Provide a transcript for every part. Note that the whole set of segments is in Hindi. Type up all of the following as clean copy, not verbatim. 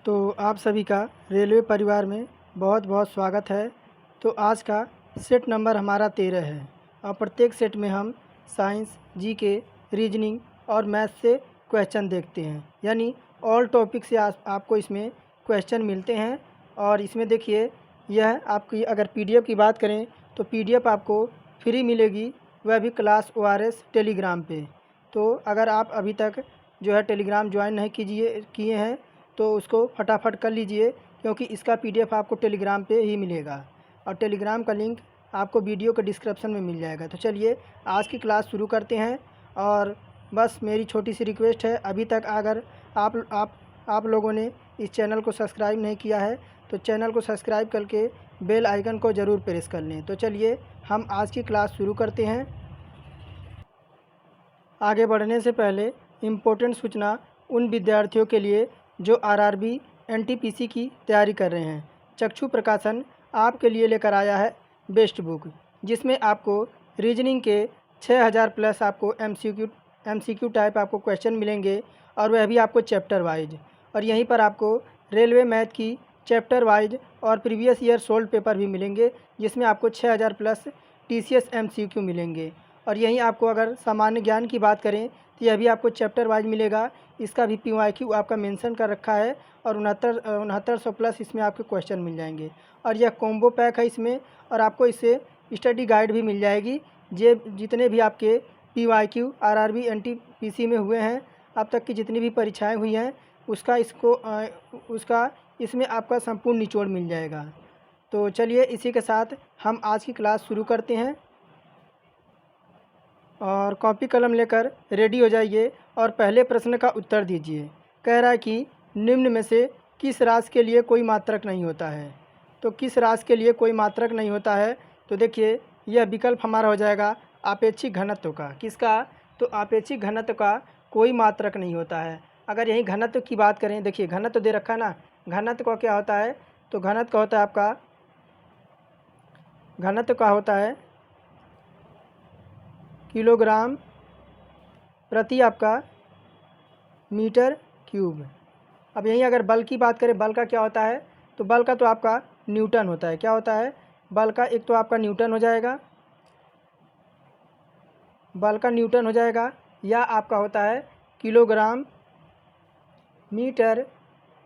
तो आप सभी का रेलवे परिवार में बहुत बहुत स्वागत है। तो आज का सेट नंबर हमारा 13 है और प्रत्येक सेट में हम साइंस, जीके, रीजनिंग और मैथ से क्वेश्चन देखते हैं। यानी ऑल टॉपिक से आपको इसमें क्वेश्चन मिलते हैं। और इसमें देखिए, यह आपकी अगर पीडीएफ की बात करें तो पीडीएफ आपको फ्री मिलेगी, वह भी क्लास ओआरएस टेलीग्राम पे। तो अगर आप अभी तक जो है टेलीग्राम ज्वाइन नहीं किए हैं तो उसको फटाफट कर लीजिए, क्योंकि इसका पीडीएफ आपको टेलीग्राम पे ही मिलेगा और टेलीग्राम का लिंक आपको वीडियो के डिस्क्रिप्शन में मिल जाएगा। तो चलिए आज की क्लास शुरू करते हैं। और बस मेरी छोटी सी रिक्वेस्ट है, अभी तक अगर आप लोगों ने इस चैनल को सब्सक्राइब नहीं किया है तो चैनल को सब्सक्राइब करके बेल आइकन को ज़रूर प्रेस कर लें। तो चलिए हम आज की क्लास शुरू करते हैं। आगे बढ़ने से पहले इम्पोर्टेंट सूचना उन विद्यार्थियों के लिए जो आरआरबी एनटीपीसी की तैयारी कर रहे हैं। चक्षु प्रकाशन आपके लिए लेकर आया है बेस्ट बुक, जिसमें आपको रीजनिंग के 6000 प्लस आपको एमसीक्यू टाइप आपको क्वेश्चन मिलेंगे, और वह भी आपको चैप्टर वाइज। और यहीं पर आपको रेलवे मैथ की चैप्टर वाइज और प्रीवियस ईयर सोल्ड पेपर भी मिलेंगे, जिसमें आपको 6000 प्लस टीसीएस एमसीक्यू मिलेंगे। और यहीं आपको अगर सामान्य ज्ञान की बात करें तो यह भी आपको चैप्टर वाइज मिलेगा। इसका भी पीवाईक्यू आपका मेंशन कर रखा है और 6900 प्लस इसमें आपके क्वेश्चन मिल जाएंगे। और यह कॉम्बो पैक है इसमें, और आपको इससे स्टडी गाइड भी मिल जाएगी। जे जितने भी आपके पीवाईक्यू आरआरबी एनटीपीसी में हुए हैं, अब तक की जितनी भी परीक्षाएं हुई हैं, उसका इसमें आपका संपूर्ण निचोड़ मिल जाएगा। तो चलिए इसी के साथ हम आज की क्लास शुरू करते हैं। और कॉपी कलम लेकर रेडी हो जाइए और पहले प्रश्न का उत्तर दीजिए। कह रहा है कि निम्न में से किस राशि के लिए कोई मात्रक नहीं होता है। तो किस राशि के लिए कोई मात्रक नहीं होता है, तो देखिए यह विकल्प हमारा हो जाएगा आपेक्षिक घनत्व का। किसका? तो आपेक्षिक घनत्व का कोई मात्रक नहीं होता है। अगर यही घनत्व की बात करें, देखिए घनत्व दे रखा है ना, घनत्व का क्या होता है? तो घनत्व का होता है आपका, घनत्व का होता है किलोग्राम प्रति आपका मीटर क्यूब। अब यहीं अगर बल की बात करें, बल का क्या होता है? तो बल का तो आपका न्यूटन होता है। क्या होता है? बल का एक तो आपका न्यूटन हो जाएगा, बल का न्यूटन हो जाएगा, या आपका होता है किलोग्राम मीटर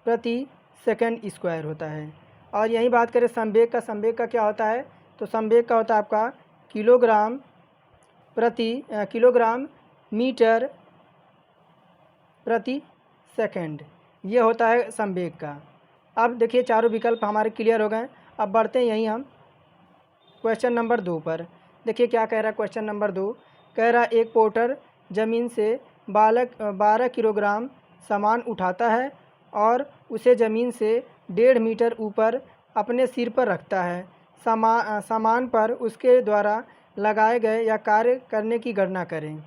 प्रति सेकंड स्क्वायर होता है। और यहीं बात करें संवेग का, संवेग का क्या होता है? तो संवेग का होता है आपका किलोग्राम मीटर प्रति सेकंड, ये होता है संवेग का। अब देखिए चारों विकल्प हमारे क्लियर हो गए। अब बढ़ते हैं यहीं हम क्वेश्चन नंबर 2 पर। देखिए क्या कह रहा है क्वेश्चन नंबर 2। कह रहा है एक पोर्टर ज़मीन से 12 किलोग्राम सामान उठाता है और उसे ज़मीन से 1.5 मीटर ऊपर अपने सिर पर रखता है। सामान पर उसके द्वारा लगाए गए या कार्य करने की गणना करें।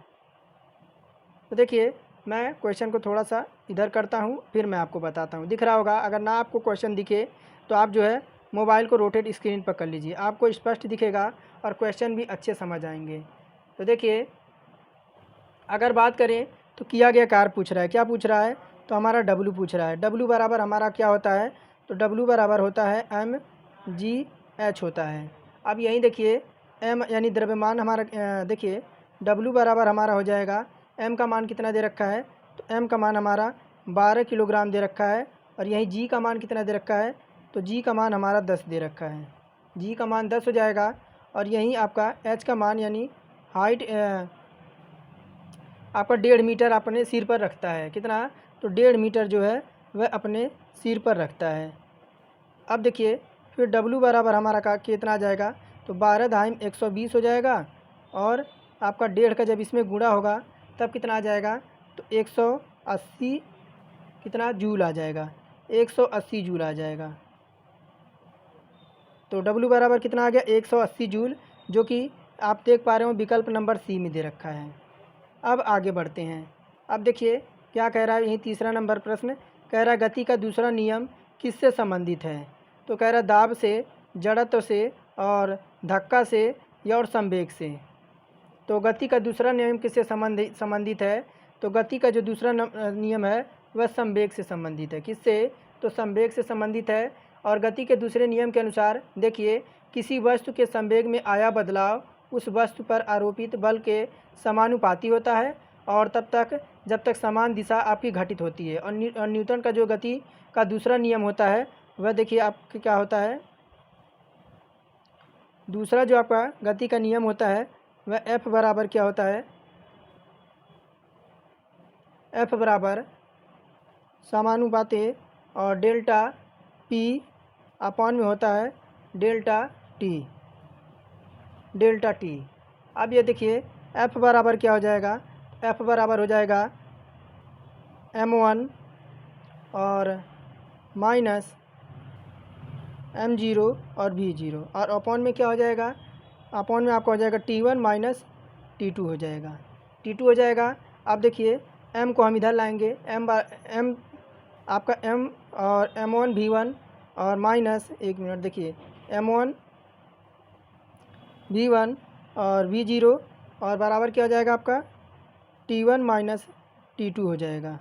तो देखिए मैं क्वेश्चन को थोड़ा सा इधर करता हूँ, फिर मैं आपको बताता हूँ। दिख रहा होगा, अगर ना आपको क्वेश्चन दिखे तो आप जो है मोबाइल को रोटेट स्क्रीन पर कर लीजिए, आपको स्पष्ट दिखेगा और क्वेश्चन भी अच्छे समझ आएंगे। तो देखिए अगर बात करें तो किया गया कार्य पूछ रहा है। क्या पूछ रहा है? तो हमारा डब्लू पूछ रहा है। डब्लू बराबर हमारा क्या होता है? तो डब्लू बराबर होता है mgh होता है। अब यहीं देखिए m यानी द्रव्यमान हमारा, देखिए डब्लू बराबर हमारा हो जाएगा, m का मान कितना दे रखा है? तो m का मान हमारा 12 किलोग्राम दे रखा है। और यहीं g का मान कितना दे रखा है? तो g का मान हमारा 10 दे रखा है। g का मान 10 हो जाएगा। और यहीं आपका h का मान यानी हाइट आपका 1.5 मीटर अपने सिर पर रखता है। कितना? तो 1.5 मीटर जो है वह अपने सिर पर रखता है। अब देखिए फिर W बराबर हमारा का कितना आ जाएगा? तो 12 धाई 120 हो जाएगा, और आपका 1.5 का जब इसमें गुणा होगा तब कितना आ जाएगा? तो 180 कितना जूल आ जाएगा, 180 जूल आ जाएगा। तो W बराबर कितना आ गया? 180 जूल, जो कि आप देख पा रहे हो विकल्प नंबर सी में दे रखा है। अब आगे बढ़ते हैं। अब देखिए क्या कह रहा है, यही तीसरा नंबर प्रश्न कह रहा है गति का दूसरा नियम किससे संबंधित है? तो कह रहा है दाब से, जड़त्व से, और धक्का से, या और संवेग से। तो गति का दूसरा नियम किससे संबंधित है? तो गति का जो दूसरा नियम है वह संवेग से संबंधित है। किससे? तो संवेग से संबंधित है। और गति के दूसरे नियम के अनुसार देखिए, किसी वस्तु के संवेग में आया बदलाव उस वस्तु पर आरोपित बल के समानुपाती होता है और तब तक जब तक समान दिशा आपकी घटित होती है। और न्यूटन का जो गति का दूसरा नियम होता है वह देखिए आपके क्या होता है, दूसरा जो आपका गति का नियम होता है वह F बराबर क्या होता है, F बराबर समानुपाती और डेल्टा P अपॉन में होता है डेल्टा टी। अब ये देखिए F बराबर क्या हो जाएगा, F बराबर हो जाएगा m1 और माइनस m0 और v0 और अपॉन में क्या हो जाएगा, अपॉन में आपका हो जाएगा t1 माइनस t2 हो जाएगा, t2 हो जाएगा। अब देखिए m को हम इधर लाएंगे, m आपका m और m1 v1 और माइनस, एक मिनट देखिए, m1 v1 और v0 और बराबर क्या हो जाएगा आपका t1 माइनस t2 हो जाएगा,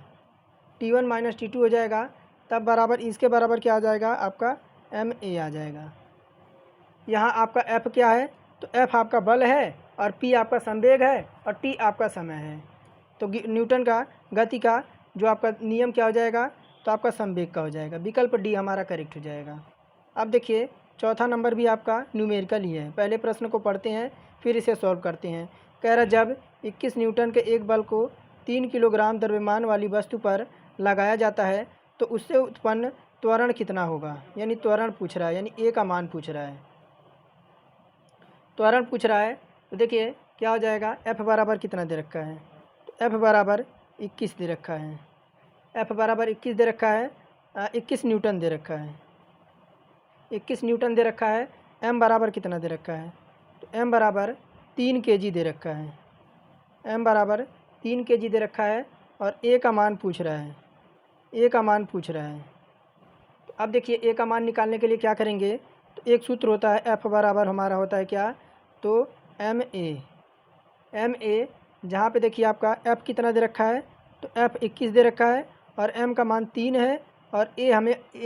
t1 माइनस t2 हो जाएगा। तब बराबर इसके बराबर क्या आ जाएगा आपका ma आ जाएगा। यहाँ आपका f क्या है, तो f आपका बल है और p आपका संवेग है और t आपका समय है। तो न्यूटन का गति का जो आपका नियम क्या हो जाएगा, तो आपका संवेग का हो जाएगा। विकल्प डी हमारा करेक्ट हो जाएगा। अब देखिए चौथा नंबर भी आपका न्यूमेरिकल ही है। पहले प्रश्न को पढ़ते हैं फिर इसे सॉल्व करते हैं। कह रहा जब 21 न्यूटन के एक बल को 3 किलोग्राम द्रव्यमान वाली वस्तु पर लगाया जाता है तो उससे उत्पन्न त्वरण कितना होगा। यानी त्वरण पूछ रहा है, यानी ए का मान पूछ रहा है, त्वरण पूछ रहा है। तो देखिए क्या हो जाएगा, F बराबर कितना दे रखा है, तो F बराबर 21 दे रखा है, F बराबर 21 दे रखा है, 21 न्यूटन दे रखा है, 21 न्यूटन दे रखा है। m बराबर कितना दे रखा है, तो m बराबर 3 kg दे रखा है, m बराबर 3 kg दे रखा है और a का मान पूछ रहा है, a का मान पूछ रहा है। तो अब देखिए a का मान निकालने के लिए क्या करेंगे, तो एक सूत्र होता है, F बराबर हमारा होता है क्या, तो ma जहाँ पे देखिए आपका F कितना दे रखा है, तो F 21 दे रखा है और m का मान 3 है और a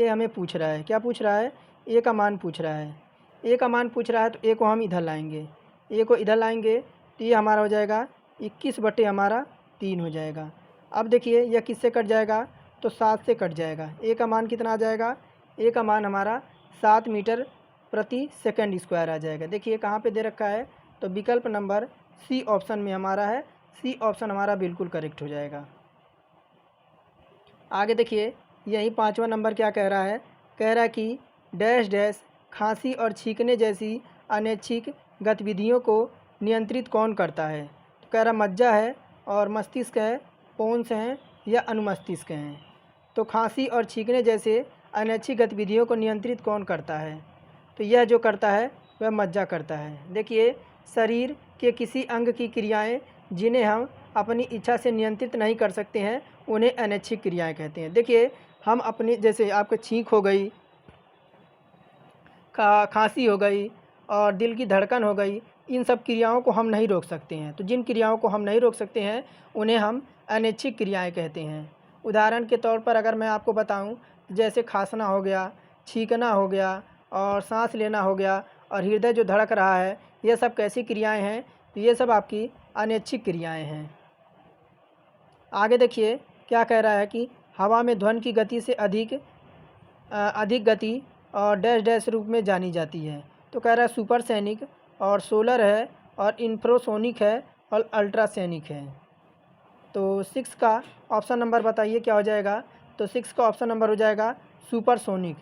हमें पूछ रहा है, क्या पूछ रहा है, a का मान पूछ रहा है। a का मान पूछ रहा है तो a को हम इधर लाएंगे, a को इधर लाएंगे तो ये हमारा हो जाएगा 21 बटे हमारा 3 हो जाएगा। अब देखिए यह किससे कट जाएगा, तो 7 से कट जाएगा। a का मान कितना आ जाएगा, a का मान हमारा 7 मीटर प्रति सेकंड स्क्वायर आ जाएगा। देखिए कहाँ पे दे रखा है, तो विकल्प नंबर सी ऑप्शन में हमारा है, सी ऑप्शन हमारा बिल्कुल करेक्ट हो जाएगा। आगे देखिए यही 5वां नंबर क्या कह रहा है, कह रहा है कि डैश डैश खांसी और छींकने जैसी अनैच्छिक गतिविधियों को नियंत्रित कौन करता है। तो कह रहा मज्जा है और मस्तिष्क है, पोन्स हैं या अनुमस्तिष्क हैं। तो खांसी और छींकने जैसे अनैच्छिक गतिविधियों को नियंत्रित कौन करता है, तो यह जो करता है वह मज्जा करता है। देखिए शरीर के किसी अंग की क्रियाएं जिन्हें हम अपनी इच्छा से नियंत्रित नहीं कर सकते हैं उन्हें अनैच्छिक क्रियाएं कहते हैं। देखिए हम अपनी, जैसे आपको छींक हो गई, खांसी हो गई और दिल की धड़कन हो गई, इन सब क्रियाओं को हम नहीं रोक सकते हैं। तो जिन क्रियाओं को हम नहीं रोक सकते हैं उन्हें हम अनैच्छिक क्रियाएं कहते हैं। उदाहरण के तौर पर अगर मैं आपको बताऊं, जैसे खांसना हो गया, छींकना हो गया और सांस लेना हो गया और हृदय जो धड़क रहा है, ये सब कैसी क्रियाएं हैं, तो ये सब आपकी अनैच्छिक क्रियाएं हैं। आगे देखिए क्या कह रहा है कि हवा में ध्वनि की गति से अधिक गति और डैश डैश रूप में जानी जाती है। तो कह रहा है सुपरसोनिक और सोलर है और इंफ्रासोनिक है और अल्ट्रासोनिक है। तो 6 का ऑप्शन नंबर बताइए क्या हो जाएगा, तो 6 का ऑप्शन नंबर हो जाएगा सुपरसोनिक।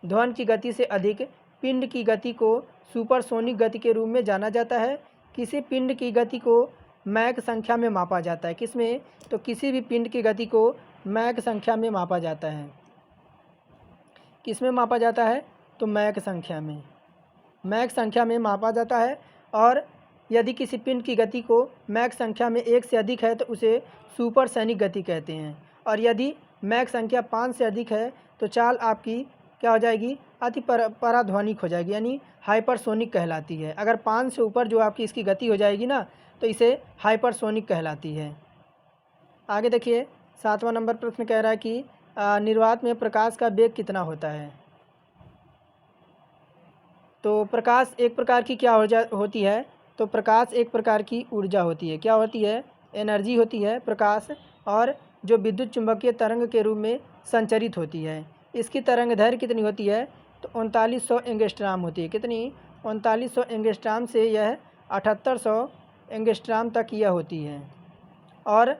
ध्वनि की गति से अधिक पिंड की गति को सुपरसोनिक गति के रूप में जाना जाता है। किसी पिंड की गति को मैक संख्या में मापा जाता है। किसमें, तो किसी भी पिंड की गति को मैक संख्या में मापा जाता है। किसमें मापा जाता है, तो मैक संख्या में, मैक संख्या में मापा जाता है। और यदि किसी पिंड की गति को मैक संख्या में 1 से अधिक है तो उसे सुपरसोनिक गति कहते हैं। और यदि मैक संख्या 5 से अधिक है तो चाल आपकी क्या हो जाएगी, अति पराध्वनिक हो जाएगी, यानी हाइपरसोनिक कहलाती है। अगर 5 से ऊपर जो आपकी इसकी गति हो जाएगी ना, तो इसे हाइपरसोनिक कहलाती है। आगे देखिए 7वां नंबर प्रश्न कह रहा है कि निर्वात में प्रकाश का वेग कितना होता है। तो प्रकाश एक प्रकार की क्या ऊर्जा होती है, तो प्रकाश एक प्रकार की ऊर्जा होती है। क्या होती है? एनर्जी होती है प्रकाश, और जो विद्युत चुंबकीय तरंग के रूप में संचरित होती है। इसकी तरंग दैर्घ्य कितनी होती है? तो 3900 एंगस्ट्राम होती है। कितनी? 3900 एंगस्ट्राम से यह 7800 एंगस्ट्राम तक यह होती है। और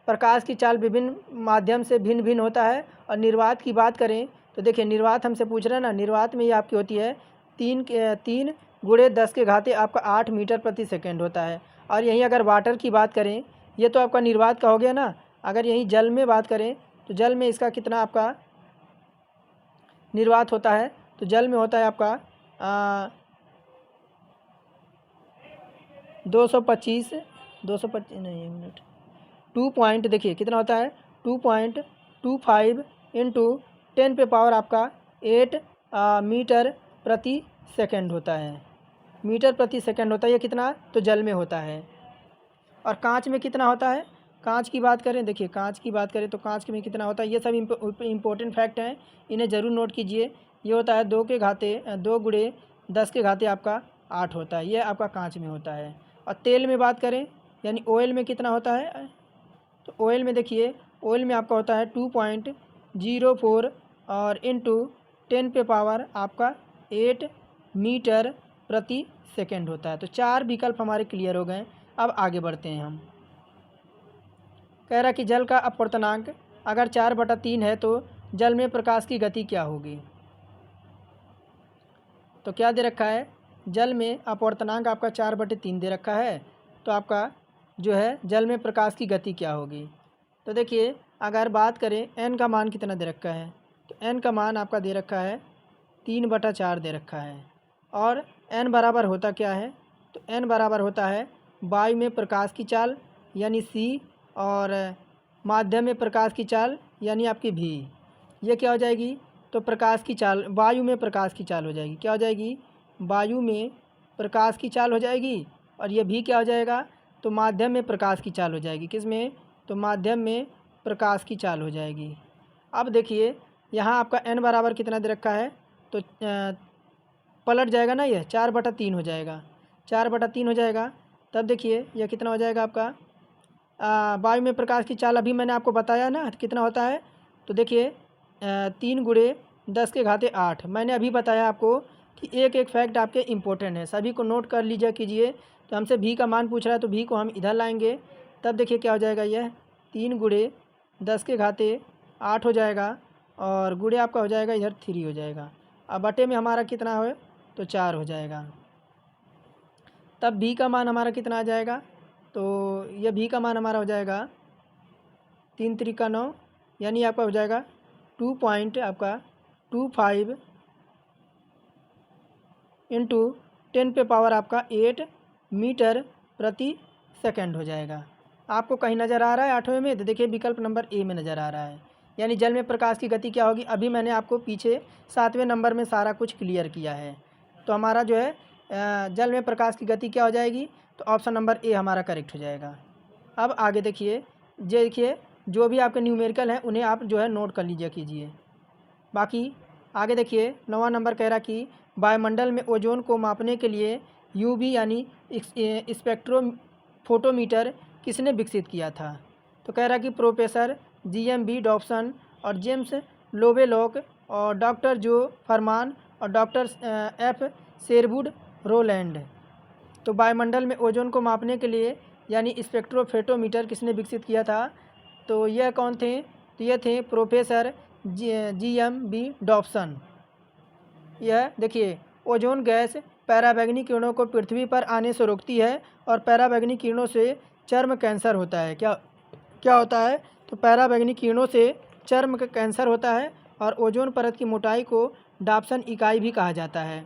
प्रकाश की चाल विभिन्न माध्यम से भिन्न भिन्न होता है। और निर्वात की बात करें तो देखिए, निर्वात हमसे पूछ रहे हैं ना, निर्वात में ये आपकी होती है 3 गुणे 10 के घाते आपका 8 मीटर प्रति सेकंड होता है। और यहीं अगर वाटर की बात करें, ये तो आपका निर्वात का हो गया ना। अगर यहीं जल में बात करें तो जल में इसका कितना आपका निर्वात होता है, तो जल में होता है आपका 225 नहीं, 1 मिनट, 2 पॉइंट, देखिए कितना होता है 2.25 इंटू 10 पे पावर आपका 8 मीटर प्रति सेकंड होता है। मीटर प्रति सेकंड होता है ये कितना? तो जल में होता है। और कांच में कितना होता है? कांच की बात करें, देखिए कांच की बात करें तो कांच में कितना होता है? ये सब इम्पोर्टेंट फैक्ट हैं, इन्हें ज़रूर नोट कीजिए। ये होता है 2 गुणे 10 के घाते आपका 8 होता है, ये आपका कांच में होता है। और तेल में बात करें यानी ऑयल में कितना होता है? तो ऑयल में देखिए, ऑयल में आपका होता है 2.04 और इंटू 10 पे पावर आपका 8 मीटर प्रति सेकंड होता है। तो 4 विकल्प हमारे क्लियर हो गए। अब आगे बढ़ते हैं हम। कह रहा कि जल का अपवर्तनांक अगर 4/3 है तो जल में प्रकाश की गति क्या होगी। तो क्या दे रखा है? जल में अपवर्तनांक आपका 4/3 दे रखा है, तो आपका जो है जल में प्रकाश की गति क्या होगी। तो देखिए, अगर बात करें n का मान कितना दे रखा है, तो n का मान आपका दे रखा है 3/4 दे रखा है। और n बराबर होता क्या है? तो n बराबर होता है वायु में प्रकाश की चाल यानी c, और माध्यम में प्रकाश की चाल यानी आपकी v। ये क्या हो जाएगी? तो प्रकाश की चाल, वायु में प्रकाश की चाल हो जाएगी। क्या हो जाएगी? वायु में प्रकाश की चाल हो जाएगी। और ये भी क्या हो जाएगा? तो माध्यम में प्रकाश की चाल हो जाएगी। किस में? तो माध्यम में प्रकाश की चाल हो जाएगी। अब देखिए, यहाँ आपका n बराबर कितना दे रखा है, तो पलट जाएगा ना, ये 4/3 हो जाएगा। 4/3 हो जाएगा। तब देखिए यह कितना हो जाएगा आपका वायु में प्रकाश की चाल अभी मैंने आपको बताया ना कितना होता है। तो देखिए 3 गुणे 10 के घाते 8 मैंने अभी बताया आपको कि एक एक फैक्ट आपके इम्पोर्टेंट है, सभी को नोट कर लीजिए कीजिए। तो हमसे भी का मान पूछ रहा है तो भी को हम इधर लाएंगे। तब देखिए क्या हो जाएगा, यह 3 गुणे 10 के घाते 8 हो जाएगा, और गुणे आपका हो जाएगा इधर 3 हो जाएगा। अब बटे में हमारा कितना हो, तो 4 हो जाएगा। तब भी का मान हमारा कितना आ जाएगा, तो यह भी का मान हमारा हो जाएगा 3 त्रिका 9, यानी आपका हो जाएगा 2.25 इंटू 10 पे पावर आपका 8 मीटर प्रति सेकंड हो जाएगा। आपको कहीं नज़र आ रहा है 8वें में? तो देखिए विकल्प नंबर ए में नज़र आ रहा है, यानी जल में प्रकाश की गति क्या होगी। अभी मैंने आपको पीछे 7वें नंबर में सारा कुछ क्लियर किया है। तो हमारा जो है जल में प्रकाश की गति क्या हो जाएगी, तो ऑप्शन नंबर ए हमारा करेक्ट हो जाएगा। अब आगे देखिए जो भी आपके न्यूमेरिकल हैं उन्हें आप जो है नोट कर लीजिए कीजिए। बाकी आगे देखिए 9वां नंबर कह रहा कि वायुमंडल में ओजोन को मापने के लिए यूवी यानी स्पेक्ट्रोफोटोमीटर किसने विकसित किया था। तो कह रहा कि प्रोफेसर GMB डॉब्सन और जेम्स लोवेलॉक और डॉक्टर जो फरमान और डॉक्टर F शेरवुड रोलैंड। तो वायुमंडल में ओजोन को मापने के लिए यानी स्पेक्ट्रोफोटोमीटर किसने विकसित किया था, तो यह कौन थे, तो ये थे प्रोफेसर GMB डॉब्सन। यह देखिए ओजोन गैस पैराबैंगनी किरणों को पृथ्वी पर आने से रोकती है, और पैराबैंगनी किरणों से चर्म कैंसर होता है। क्या होता है, तो पैराबैंगनी किरणों से चर्म का कैंसर होता है, और ओजोन परत की मोटाई को डॉब्सन इकाई भी कहा जाता है।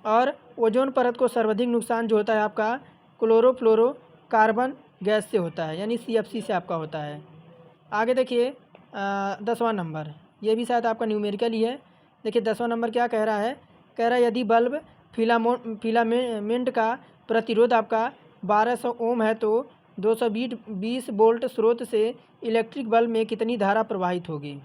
और ओजोन परत को सर्वाधिक नुकसान जो होता है आपका क्लोरोफ्लोरोकार्बन गैस से होता है, यानी CFC से आपका होता है। आगे देखिए 10वां नंबर, ये भी शायद आपका न्यूमेरिकल ही है। देखिए 10वां नंबर क्या कह रहा है, कह रहा है यदि बल्ब फिलामेंट का प्रतिरोध आपका 1200 ओम है तो 220 वोल्ट स्रोत से इलेक्ट्रिक बल्ब में कितनी धारा प्रवाहित होगी।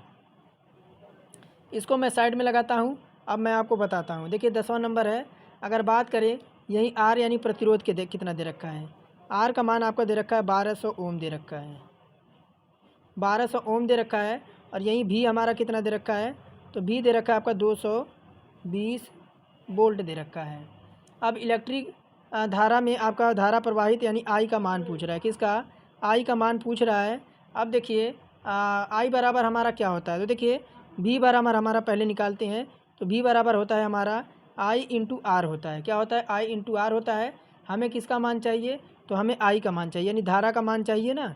इसको मैं साइड में लगाता हूँ। अब मैं आपको बताता हूँ। देखिए 10वां नंबर है, अगर बात करें यही आर यानी प्रतिरोध के कितना दे रखा है। आर का मान आपका दे रखा है 1200 ओम दे रखा है, 1200 ओम दे रखा है। और यहीं भी हमारा कितना दे रखा है, तो भी दे रखा है आपका 220 वोल्ट दे रखा है। अब इलेक्ट्रिक धारा में आपका धारा प्रवाहित यानी आई का मान पूछ रहा है। किसका? आई का मान पूछ रहा है। अब देखिए आई बराबर हमारा क्या होता है, तो देखिए भी बराबर हमारा पहले निकालते हैं। तो भी बराबर होता है हमारा आई इंटू आर होता है। क्या होता है? आई इंटू आर होता है। हमें किसका मान चाहिए, तो हमें आई का मान चाहिए, यानी धारा का मान चाहिए ना,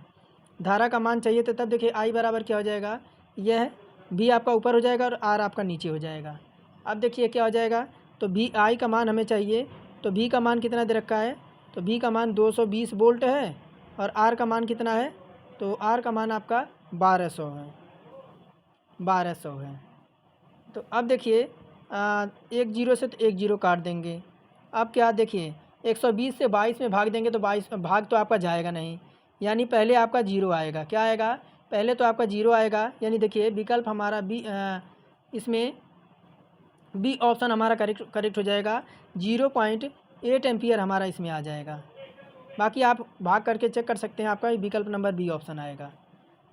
धारा का मान चाहिए। तो तब देखिए आई बराबर क्या हो जाएगा, यह भी आपका ऊपर हो जाएगा और आर आपका नीचे हो जाएगा। अब देखिए क्या हो जाएगा, तो भी आई का मान हमें चाहिए, तो भी का मान कितना दे रखा है, तो भी का मान 220 वोल्ट है। और आर का मान कितना है, तो आर का मान आपका 1200 है, 1200 है। तो अब देखिए एक जीरो से तो एक जीरो काट देंगे। अब क्या देखिए 120 से 22 में भाग देंगे तो 22 भाग तो आपका जाएगा नहीं, यानी पहले आपका जीरो आएगा। क्या आएगा? पहले तो आपका जीरो आएगा। यानी देखिए विकल्प हमारा बी, इसमें बी ऑप्शन हमारा करेक्ट हो जाएगा। 0.8 एम्पियर हमारा इसमें आ जाएगा। बाकी आप भाग करके चेक कर सकते हैं, आपका विकल्प नंबर बी ऑप्शन आएगा।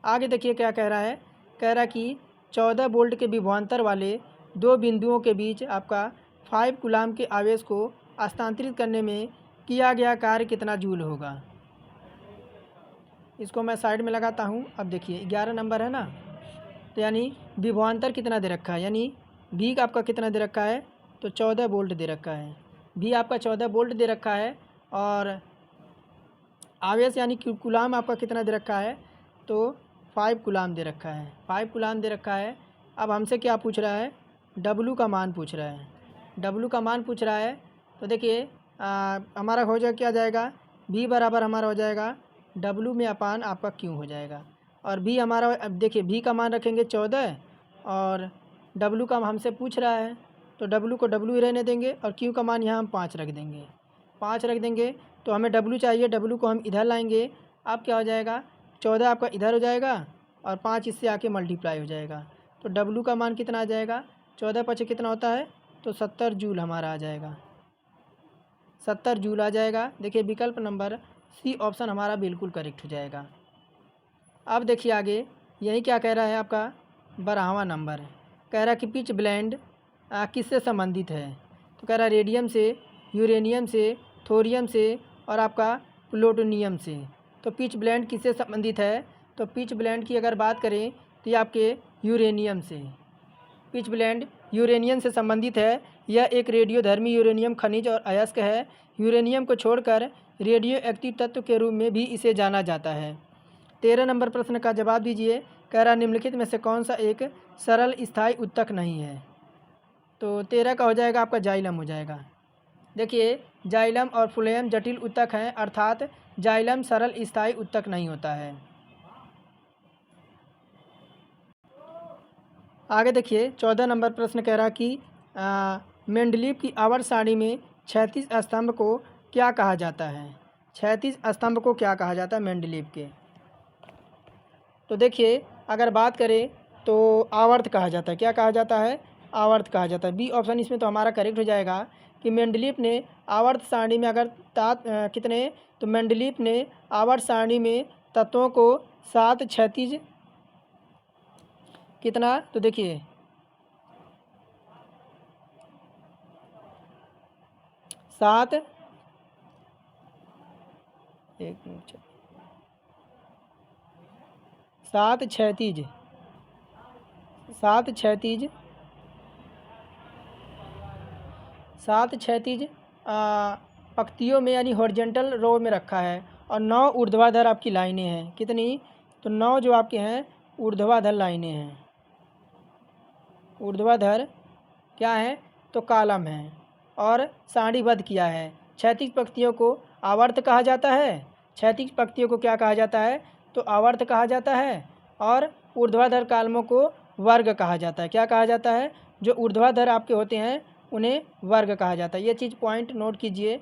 आगे देखिए क्या कह रहा है, कह रहा है कि 14 वोल्ट के विभवांतर वाले दो बिंदुओं के बीच आपका 5 कूलाम के आवेश को हस्तांतरित करने में किया गया कार्य कितना जूल होगा। इसको मैं साइड में लगाता हूँ। अब देखिए 11 नंबर है ना, तो यानी विभवांतर कितना दे रखा है, यानी भी का आपका कितना दे रखा है, तो 14 वोल्ट दे रखा है। भी आपका 14 वोल्ट दे रखा है। और आवेश यानी कूलाम आपका कितना दे रखा है, तो 5 कूलाम दे रखा है, 5 कूलाम दे रखा है। अब हमसे क्या पूछ रहा है, डब्लू का मान पूछ रहा है, डब्लू का मान पूछ रहा है। तो देखिए हमारा हो जाए क्या जाएगा, भी बराबर हमारा हो जाएगा डब्लू में अपान आपका क्यों हो जाएगा। और भी हमारा, अब देखिए भी का मान रखेंगे 14 और डब्लू का हमसे पूछ रहा है, तो डब्लू को डब्लू ही रहने देंगे और क्यू का मान यहाँ हम 5 रख देंगे, 5 रख देंगे। तो हमें डब्लू चाहिए, डब्लू को हम इधर लाएंगे। अब क्या हो जाएगा, 14 आपका इधर हो जाएगा और 5 इससे आके मल्टीप्लाई हो जाएगा। तो डब्लू का मान कितना आ जाएगा, 14 पचे कितना होता है, तो 70 जूल हमारा आ जाएगा, 70 जूल आ जाएगा। देखिए विकल्प नंबर सी ऑप्शन हमारा बिल्कुल करेक्ट हो जाएगा। अब देखिए आगे यही क्या कह रहा है, आपका 12वां नंबर है। कह रहा है कि पिच ब्लेंड किससे संबंधित है, तो कह रहा है रेडियम से, यूरेनियम से, थोरियम से और आपका प्लूटोनियम से। तो पिच ब्लेंड किससे संबंधित है, तो पिच ब्लेंड की अगर बात करें तो ये आपके यूरेनियम से, पिच ब्लेंड यूरेनियम से संबंधित है। यह एक रेडियोधर्मी यूरेनियम खनिज और अयस्क है। यूरेनियम को छोड़कर रेडियो एक्टिव तत्व के रूप में भी इसे जाना जाता है। 13 नंबर प्रश्न का जवाब दीजिए। कह रहा निम्नलिखित में से कौन सा एक सरल स्थायी उत्तक नहीं है, तो 13 का हो जाएगा आपका जाइलम हो जाएगा। देखिए जाइलम और फ्लोएम जटिल उत्तक हैं, अर्थात जाइलम सरल स्थायी उत्तक नहीं होता है। आगे देखिए 14 नंबर प्रश्न कह रहा कि मेंडलीव की आवर्त सारणी में क्षैतिज स्तंभ को क्या कहा जाता है, क्षैतिज स्तंभ को क्या कहा जाता है मेंडलीव के। तो देखिए अगर बात करें तो आवर्त कहा जाता है। क्या कहा जाता है, आवर्त कहा जाता है। बी ऑप्शन इसमें तो हमारा करेक्ट हो जाएगा कि मेंडलीव ने आवर्त सारणी में अगर कितने, तो मेंडलीव ने आवर्त सारणी में तत्वों को 7 क्षैतिज कितना, तो देखिए 7 7 क्षैतिज 7 क्षैतिज 7 क्षैतिज पंक्तियों में यानी हॉरिजॉन्टल रो में रखा है और 9 ऊर्ध्वाधर आपकी लाइनें हैं। कितनी, तो 9 जो आपके हैं ऊर्ध्वाधर लाइनें हैं। ऊर्ध्वाधर क्या है, तो कालम है और सारणीबद्ध किया है। क्षैतिज पंक्तियों को आवर्त कहा जाता है, क्षैतिज पंक्तियों को क्या कहा जाता है, तो आवर्त कहा जाता है। और ऊर्ध्वाधर कालमों को वर्ग कहा जाता है। क्या कहा जाता है, जो ऊर्ध्वाधर आपके होते हैं उन्हें वर्ग कहा जाता है। ये चीज़ पॉइंट नोट कीजिए।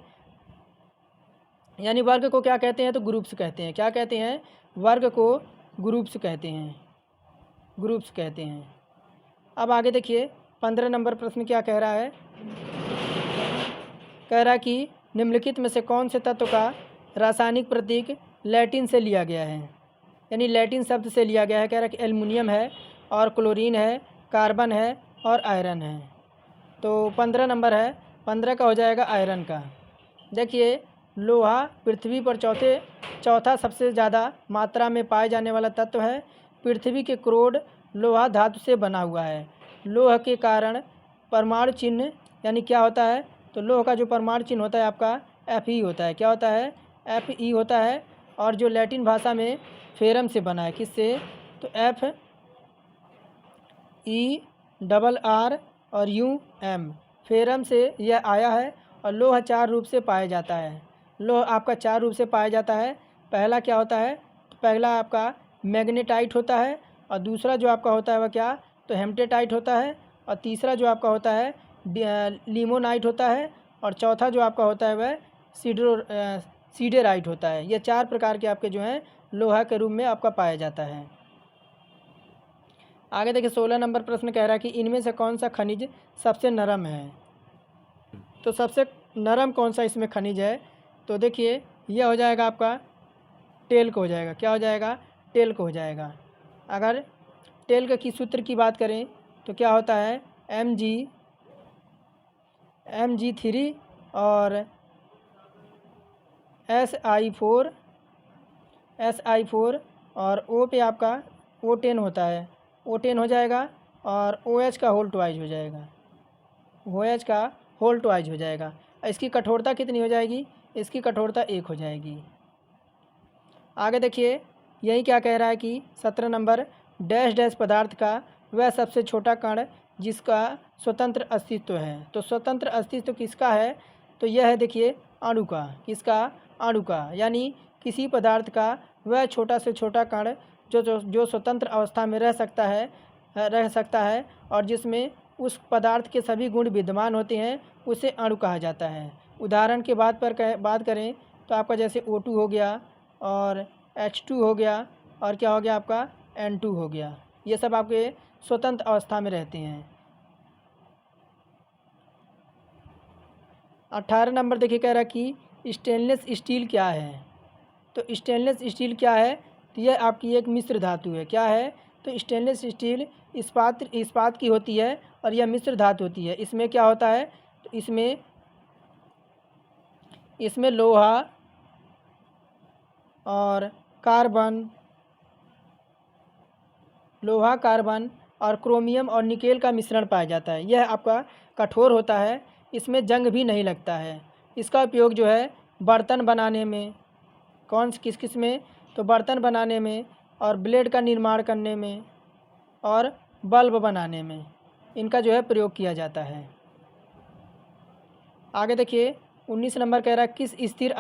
यानी वर्ग को क्या कहते हैं, तो ग्रुप्स कहते हैं। क्या कहते हैं, वर्ग को ग्रुप्स कहते हैं, ग्रुप्स कहते हैं। अब आगे देखिए 15 नंबर प्रश्न क्या कह रहा है। कह रहा है कि निम्नलिखित में से कौन से तत्व का रासायनिक प्रतीक लैटिन से लिया गया है, यानी लैटिन शब्द से लिया गया है। कह रहा है कि एल्युमिनियम है और क्लोरीन है, कार्बन है और आयरन है। तो 15 नंबर है, 15 का हो जाएगा आयरन का। देखिए लोहा पृथ्वी पर चौथा सबसे ज़्यादा मात्रा में पाए जाने वाला तत्व है। पृथ्वी के क्रोड लोहा धातु से बना हुआ है। लोह के कारण परमाणु चिन्ह यानी क्या होता है, तो लोह का जो परमाणु चिन्ह होता है आपका Fe होता है। क्या होता है, Fe होता है। और जो लैटिन भाषा में फेरम से बना है, किससे, तो FeRR और UM फेरम से यह आया है। और लोह 4 रूप से पाया जाता है। लोह आपका 4 रूप से पाया जाता है। पहला क्या होता है, तो पहला आपका मैग्नेटाइट होता है, और दूसरा जो आपका होता है वह क्या, तो हेमटेटाइट होता है, और तीसरा जो आपका होता है लिमोनाइट होता है, और चौथा जो आपका होता है वह सीडेराइट होता है। ये 4 प्रकार के आपके जो हैं लोहा के रूप में आपका पाया जाता है। आगे देखिए 16 नंबर प्रश्न कह रहा है कि इनमें से कौन सा खनिज सबसे नरम है। तो सबसे नरम कौन सा इसमें खनिज है, तो देखिए यह हो जाएगा आपका टेल्क हो जाएगा। क्या हो जाएगा, टेल्क हो जाएगा। अगर टेल्क की सूत्र की बात करें तो क्या होता है, Mg3 और Si4 और O पे आपका O10 होता है, O10 हो जाएगा, और OH का होल ट्वाइज हो जाएगा, OH का होल ट्वाइज हो जाएगा। इसकी कठोरता कितनी हो जाएगी, इसकी कठोरता 1 हो जाएगी। आगे देखिए यही क्या कह रहा है कि 17 नंबर डैश डैश पदार्थ का वह सबसे छोटा कण जिसका स्वतंत्र अस्तित्व है। तो स्वतंत्र अस्तित्व किसका है, तो यह है देखिए अणु का। किसका, अणु का, यानी किसी पदार्थ का वह छोटा से छोटा कण जो स्वतंत्र अवस्था में रह सकता है और जिसमें उस पदार्थ के सभी गुण विद्यमान होते हैं, उसे अणु कहा जाता है। उदाहरण के बात करें तो आपका जैसे O2 हो गया, और H2 हो गया, और क्या हो गया आपका N2 हो गया। ये सब आपके स्वतंत्र अवस्था में रहते हैं। 18 नंबर देखिए कह रहा है कि स्टेनलेस स्टील क्या है। तो स्टेनलेस स्टील क्या है, तो यह आपकी एक मिश्र धातु है। क्या है, तो स्टेनलेस स्टील इस्पात की होती है, और यह मिश्र धातु होती है। इसमें क्या होता है, तो इसमें लोहा और कार्बन और क्रोमियम और निकेल का मिश्रण पाया जाता है। यह आपका कठोर होता है, इसमें जंग भी नहीं लगता है। इसका उपयोग जो है बर्तन बनाने में, किस में, तो बर्तन बनाने में, और ब्लेड का निर्माण करने में, और बल्ब बनाने में इनका जो है प्रयोग किया जाता है। आगे देखिए 19 नंबर कह रहा है किसी स्थिर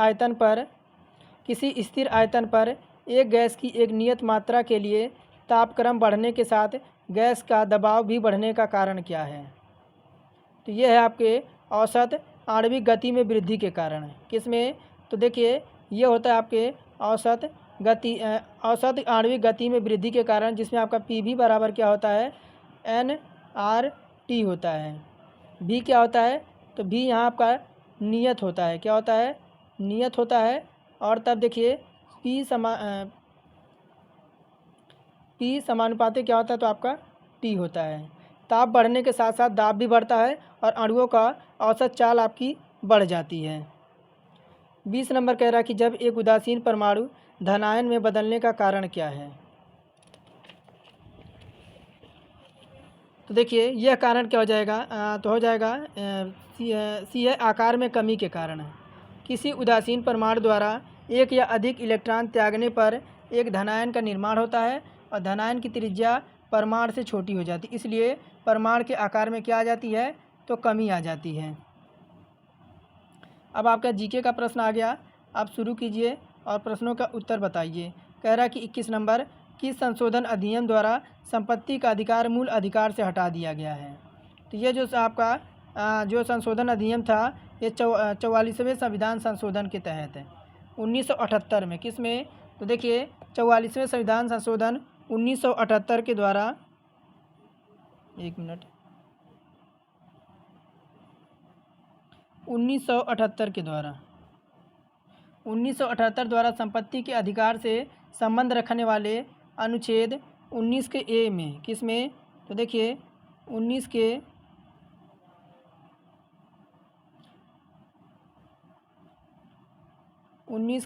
आयतन पर एक गैस की एक नियत मात्रा के लिए तापक्रम बढ़ने के साथ गैस का दबाव भी बढ़ने का कारण क्या है। तो यह है आपके औसत आणविक गति में वृद्धि के कारण। किसमें, तो देखिए ये होता है आपके औसत आणविक गति में वृद्धि के कारण, जिसमें आपका PV बराबर क्या होता है, nRT होता है। V क्या होता है, तो V यहाँ आपका नियत होता है। क्या होता है, नियत होता है। और तब देखिए P समानुपाती क्या होता है, तो आपका T होता है। ताप बढ़ने के साथ साथ दाब भी बढ़ता है, और अणुओं का औसत चाल आपकी बढ़ जाती है। 20 नंबर कह रहा है कि जब एक उदासीन परमाणु धनायन में बदलने का कारण क्या है। तो देखिए यह कारण क्या हो जाएगा, तो हो जाएगा सी है आकार में कमी के कारण। किसी उदासीन परमाणु द्वारा एक या अधिक इलेक्ट्रॉन त्यागने पर एक धनायन का निर्माण होता है, और धनायन की त्रिज्या परमाणु से छोटी हो जाती है, इसलिए परमाणु के आकार में क्या आ जाती है, तो कमी आ जाती है। अब आपका जीके का प्रश्न आ गया, आप शुरू कीजिए और प्रश्नों का उत्तर बताइए। कह रहा है कि 21 नंबर किस संशोधन अधिनियम द्वारा संपत्ति का अधिकार मूल अधिकार से हटा दिया गया है। तो ये जो आपका जो संशोधन अधिनियम था, ये 44वें संविधान संशोधन के तहत है 1978 में। किस में, तो देखिए 44वें संविधान संशोधन 1978 के द्वारा 1978 द्वारा संपत्ति के अधिकार से संबंध रखने वाले अनुच्छेद 19 के ए में, किस में, तो देखिए 19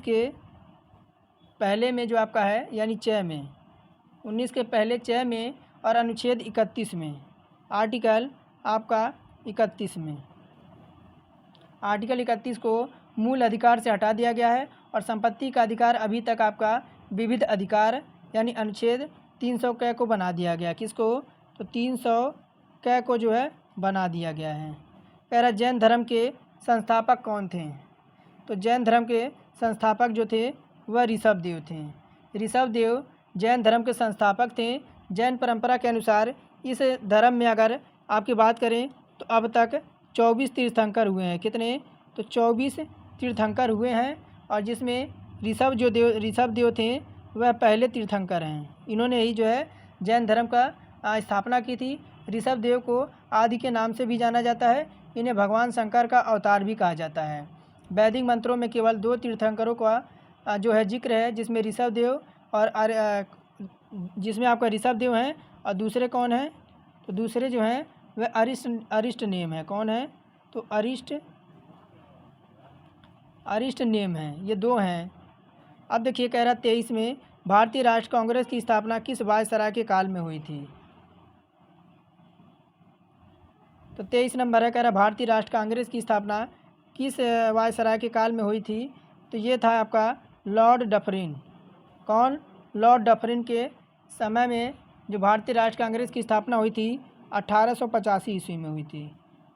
के पहले में जो आपका है यानी 6 में, 19 के पहले 6 में और अनुच्छेद 31 में, आर्टिकल आपका 31 में, आर्टिकल 31 को मूल अधिकार से हटा दिया गया है और संपत्ति का अधिकार अभी तक आपका विविध अधिकार यानी अनुच्छेद 300 क को बना दिया गया। किसको, तो 300 क को जो है बना दिया गया है। पैरा जैन धर्म के संस्थापक कौन थे, तो जैन धर्म के संस्थापक जो थे वह ऋषभदेव थे। ऋषभदेव जैन धर्म के संस्थापक थे। जैन परंपरा के अनुसार इस धर्म में अगर आपकी बात करें तो अब तक 24 तीर्थंकर हुए हैं। कितने, तो 24 तीर्थंकर हुए हैं और जिसमें ऋषभदेव थे वह पहले तीर्थंकर हैं। इन्होंने ही जो है जैन धर्म का स्थापना की थी। ऋषभदेव को आदि के नाम से भी जाना जाता है। इन्हें भगवान शंकर का अवतार भी कहा जाता है। वैदिक मंत्रों में केवल 2 तीर्थंकरों का जो है जिक्र है, जिसमें ऋषभदेव और जिसमें आपका ऋषभदेव हैं और दूसरे कौन हैं, तो दूसरे जो हैं वह अरिष्ट नेम है। कौन है, तो अरिष्ट नेम है। ये 2 हैं। अब देखिए कह रहा 23 में भारतीय राष्ट्र कांग्रेस की स्थापना किस वायसराय के काल में हुई थी, तो 23 नंबर है, कह रहा भारतीय राष्ट्र कांग्रेस की स्थापना किस वायसराय के काल में हुई थी, तो ये था आपका लॉर्ड डफरिन। कौन, लॉर्ड डफरिन के समय में जो भारतीय राष्ट्र कांग्रेस की स्थापना हुई थी 1885 ईस्वी में हुई थी।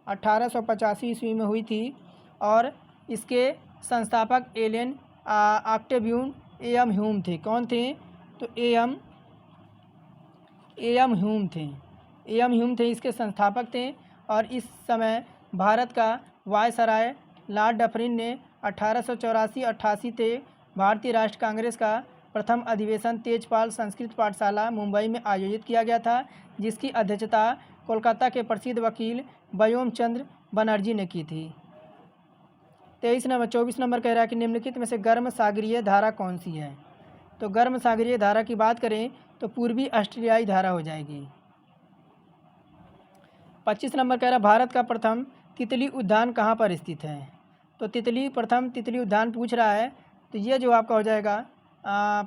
1885 ईस्वी में हुई थी और इसके संस्थापक एलन ऑक्टेवियन एम ह्यूम थे। कौन थे, तो एम ह्यूम थे। एम ह्यूम थे इसके संस्थापक थे और इस समय भारत का वायसराय लॉर्ड डफरिन ने 1884-88 से भारतीय राष्ट्र कांग्रेस का प्रथम अधिवेशन तेजपाल संस्कृत पाठशाला मुंबई में आयोजित किया गया था, जिसकी अध्यक्षता कोलकाता के प्रसिद्ध वकील व्योम चंद्र बनर्जी ने की थी। 24 नंबर कह रहा है कि निम्नलिखित में से गर्म सागरीय धारा कौन सी है, तो गर्म सागरीय धारा की बात करें तो पूर्वी ऑस्ट्रेलियाई धारा हो जाएगी। 25 नंबर कह रहा भारत का प्रथम तितली उद्यान कहाँ पर स्थित है, तो प्रथम तितली उद्यान पूछ रहा है, तो ये जो आपका हो जाएगा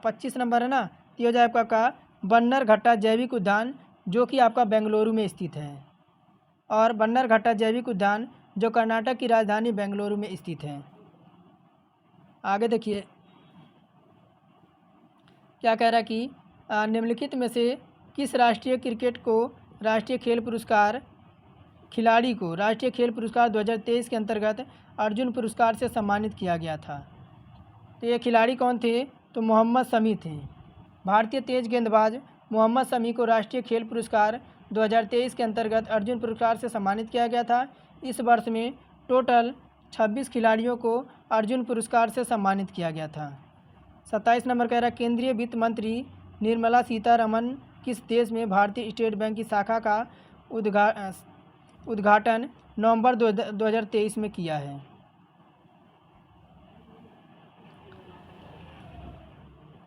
25 नंबर है ना, तो ये हो जाएगा आपका बन्नरघट्टा जैविक उद्यान जो कि आपका बेंगलुरु में स्थित है। और बन्नरघट्टा जैविक उद्यान जो कर्नाटक की राजधानी बेंगलुरु में स्थित है। आगे देखिए क्या कह रहा है कि निम्नलिखित में से किस राष्ट्रीय क्रिकेट को राष्ट्रीय खेल पुरस्कार खिलाड़ी को राष्ट्रीय खेल पुरस्कार 2023 के अंतर्गत अर्जुन पुरस्कार से सम्मानित किया गया था, तो ये खिलाड़ी कौन थे, तो मोहम्मद शमी थे। भारतीय तेज गेंदबाज मोहम्मद शमी को राष्ट्रीय खेल पुरस्कार 2023 के अंतर्गत अर्जुन पुरस्कार से सम्मानित किया गया था। इस वर्ष में टोटल 26 खिलाड़ियों को अर्जुन पुरस्कार से सम्मानित किया गया था। 27 नंबर कह रहा है केंद्रीय वित्त मंत्री निर्मला सीतारमण किस देश में भारतीय स्टेट बैंक की शाखा का उद्घाटन नवंबर 2023 में किया है,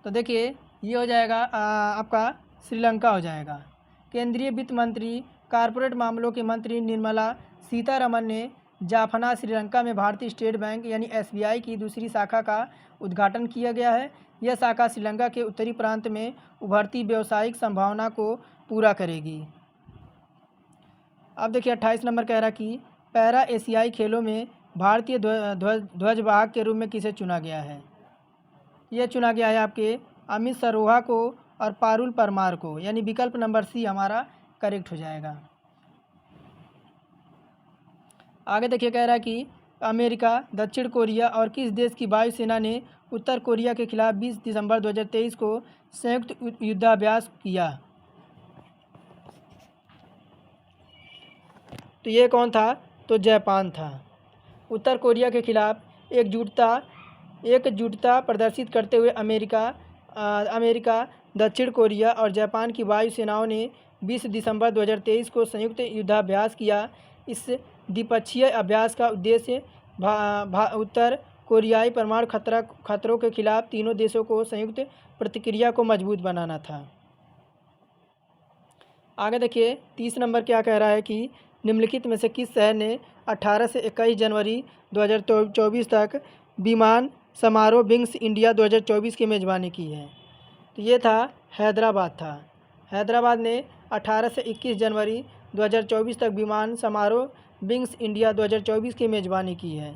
तो देखिए ये हो जाएगा आपका श्रीलंका हो जाएगा। केंद्रीय वित्त मंत्री कॉरपोरेट मामलों के मंत्री निर्मला सीतारमण ने जाफना श्रीलंका में भारतीय स्टेट बैंक यानी SBI की दूसरी शाखा का उद्घाटन किया गया है। यह शाखा श्रीलंका के उत्तरी प्रांत में उभरती व्यावसायिक संभावना को पूरा करेगी। अब देखिए 28 नंबर कह रहा कि पैरा एशियाई खेलों में भारतीय ध्वजवाहक के रूप में किसे चुना गया है, यह चुना गया है आपके अमित सरोहा को और पारुल परमार को, यानी विकल्प नंबर सी हमारा करेक्ट हो जाएगा। आगे देखिए कह रहा है कि अमेरिका, दक्षिण कोरिया और किस देश की वायुसेना ने उत्तर कोरिया के खिलाफ 20 दिसंबर 2023 को संयुक्त युद्धाभ्यास किया, तो ये कौन था, तो जापान था। उत्तर कोरिया के खिलाफ एकजुटता प्रदर्शित करते हुए अमेरिका अमेरिका, दक्षिण कोरिया और जापान की वायु सेनाओं ने 20 दिसंबर 2023 को संयुक्त युद्धाभ्यास किया। इस द्विपक्षीय अभ्यास का उद्देश्य उत्तर कोरियाई परमाणु खतरों के खिलाफ तीनों देशों को संयुक्त प्रतिक्रिया को मजबूत बनाना था। आगे देखिए 30 नंबर क्या कह रहा है कि निम्नलिखित में से किस शहर ने 18 से 21 जनवरी 2024 तक विमान समारोह विंग्स इंडिया 2024 की मेज़बानी की है। तो ये था हैदराबाद था। हैदराबाद ने 18 से 21 जनवरी 2024 तक विमान समारोह विंग्स इंडिया 2024 की मेज़बानी की है।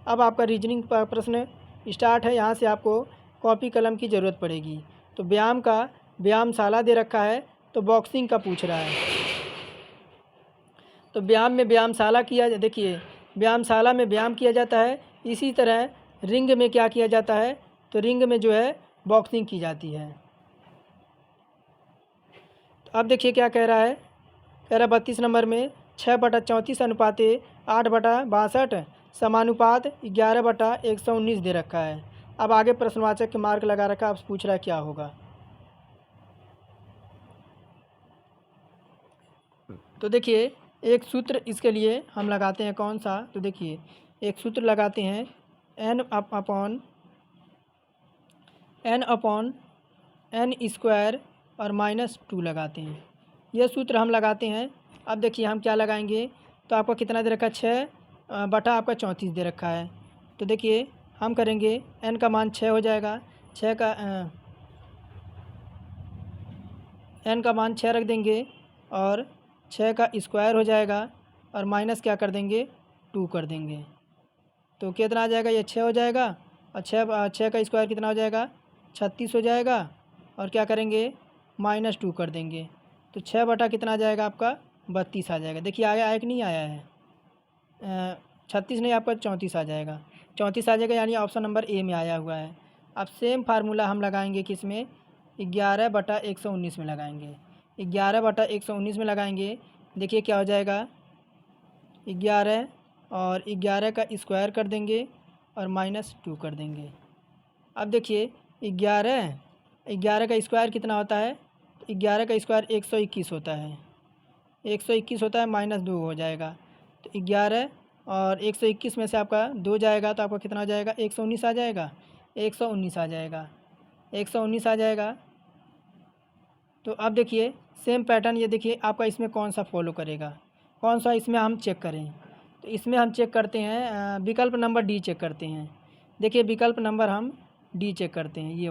अब आपका रीजनिंग प्रश्न स्टार्ट है। यहाँ से आपको कॉपी कलम की ज़रूरत पड़ेगी। तो व्यायाम का व्यायामशाला दे रखा है, तो बॉक्सिंग का पूछ रहा है। तो व्यायाम में व्यायामशाला किया, देखिए व्यायामशाला में व्यायाम किया जाता है। इसी तरह रिंग में क्या किया जाता है, तो रिंग में जो है बॉक्सिंग की जाती है। तो अब देखिए क्या कह रहा है, कह रहा 32 नंबर में 6/34 अनुपाते 8/62 समानुपात 11/119 दे रखा है। अब आगे प्रश्नवाचक के मार्क लगा रखा है। अब पूछ रहा है क्या होगा। तो देखिए एक सूत्र इसके लिए हम लगाते हैं, कौन सा, तो देखिए एक सूत्र लगाते हैं n/n² और -2 लगाते हैं। यह सूत्र हम लगाते हैं। अब देखिए हम क्या लगाएंगे, तो आपको कितना दे रखा है, 6 बटा आपका 34 दे रखा है। तो देखिए हम करेंगे n का मान 6 हो जाएगा, n का मान 6 रख देंगे और 6 का स्क्वायर हो जाएगा और माइनस क्या कर देंगे, 2 कर देंगे। तो कितना आ जाएगा, ये 6 हो जाएगा और 6 का स्क्वायर कितना हो जाएगा, 36 हो जाएगा और क्या करेंगे, -2 कर देंगे। तो 6 बटा कितना आ जाएगा आपका, 32 आ जाएगा। देखिए आया है कि नहीं आया है, 36 नहीं आपका 34 आ जाएगा। 34 आ जाएगा, यानी ऑप्शन नंबर ए में आया हुआ है। अब सेम फार्मूला हम लगाएंगे किस में, 11/119 में लगाएंगे। 11/119 में लगाएंगे। देखिए क्या हो जाएगा, 11 और 11 का स्क्वायर कर देंगे और -2 कर देंगे। अब देखिए 11 का स्क्वायर कितना होता है, 11 का स्क्वायर 121 होता है। 121 होता है, -2 हो जाएगा। तो 11 और 121 में से आपका 2 जाएगा, तो आपका कितना हो जाएगा, 119 आ जाएगा। 119 आ जाएगा, 119 आ जाएगा। तो अब देखिए सेम पैटर्न, ये देखिए आपका इसमें कौन सा फॉलो करेगा, कौन सा इसमें हम चेक करें। तो इसमें हम चेक करते हैं विकल्प नंबर डी चेक करते हैं। देखिए विकल्प नंबर हम डी चेक करते हैं, ये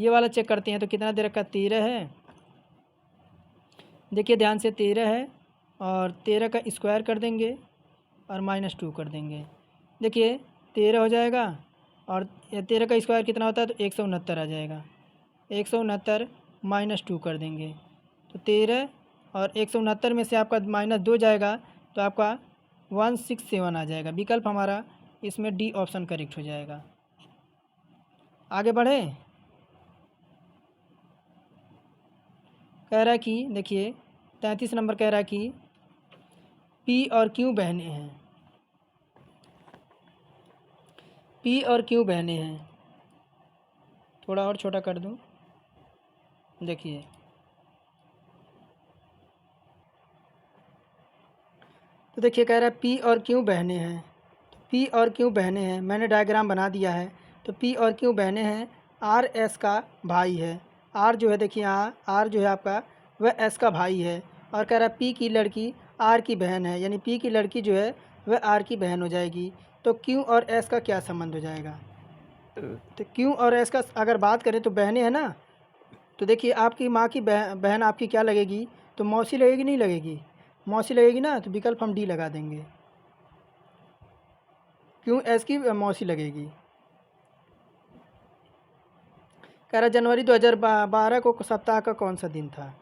वाला चेक करते हैं। तो कितना दे रखा, 13 है। देखिए ध्यान से 13 है और 13 का स्क्वायर कर देंगे और -2 कर देंगे। देखिए 13 हो जाएगा और 13 का स्क्वायर कितना होता है, तो 169 आ जाएगा। 169 -2 कर देंगे। तो 13 और 169 में से आपका -2 जाएगा, तो आपका 167 आ जाएगा। विकल्प हमारा इसमें डी ऑप्शन करेक्ट हो जाएगा। आगे बढ़े, कह रहा है कि देखिए 33 नंबर कह रहा है कि पी और क्यू बहनें हैं। पी और क्यू बहनें हैं। थोड़ा और छोटा कर दूं, देखिए तो देखिए कह रहा है पी और क्यू बहनें हैं। तो पी और क्यू बहनें हैं, मैंने डायग्राम बना दिया है। तो पी और क्यू बहनें हैं, आर एस का भाई है। आर जो है देखिए यहाँ आर जो है आपका वह एस का भाई है। और कह रहा है पी की लड़की आर की बहन है, यानी पी की लड़की जो है वह आर की बहन हो जाएगी। तो क्यू और एस का क्या संबंध हो जाएगा, तो क्यू और एस का अगर बात करें तो बहनें हैं ना। तो देखिए आपकी माँ की बहन आपकी क्या लगेगी, तो मौसी लगेगी, नहीं लगेगी, मौसी लगेगी ना। तो विकल्प हम डी लगा देंगे, क्यों एस की मौसी लगेगी। कह रहा जनवरी 2012 को सप्ताह का कौन सा दिन था।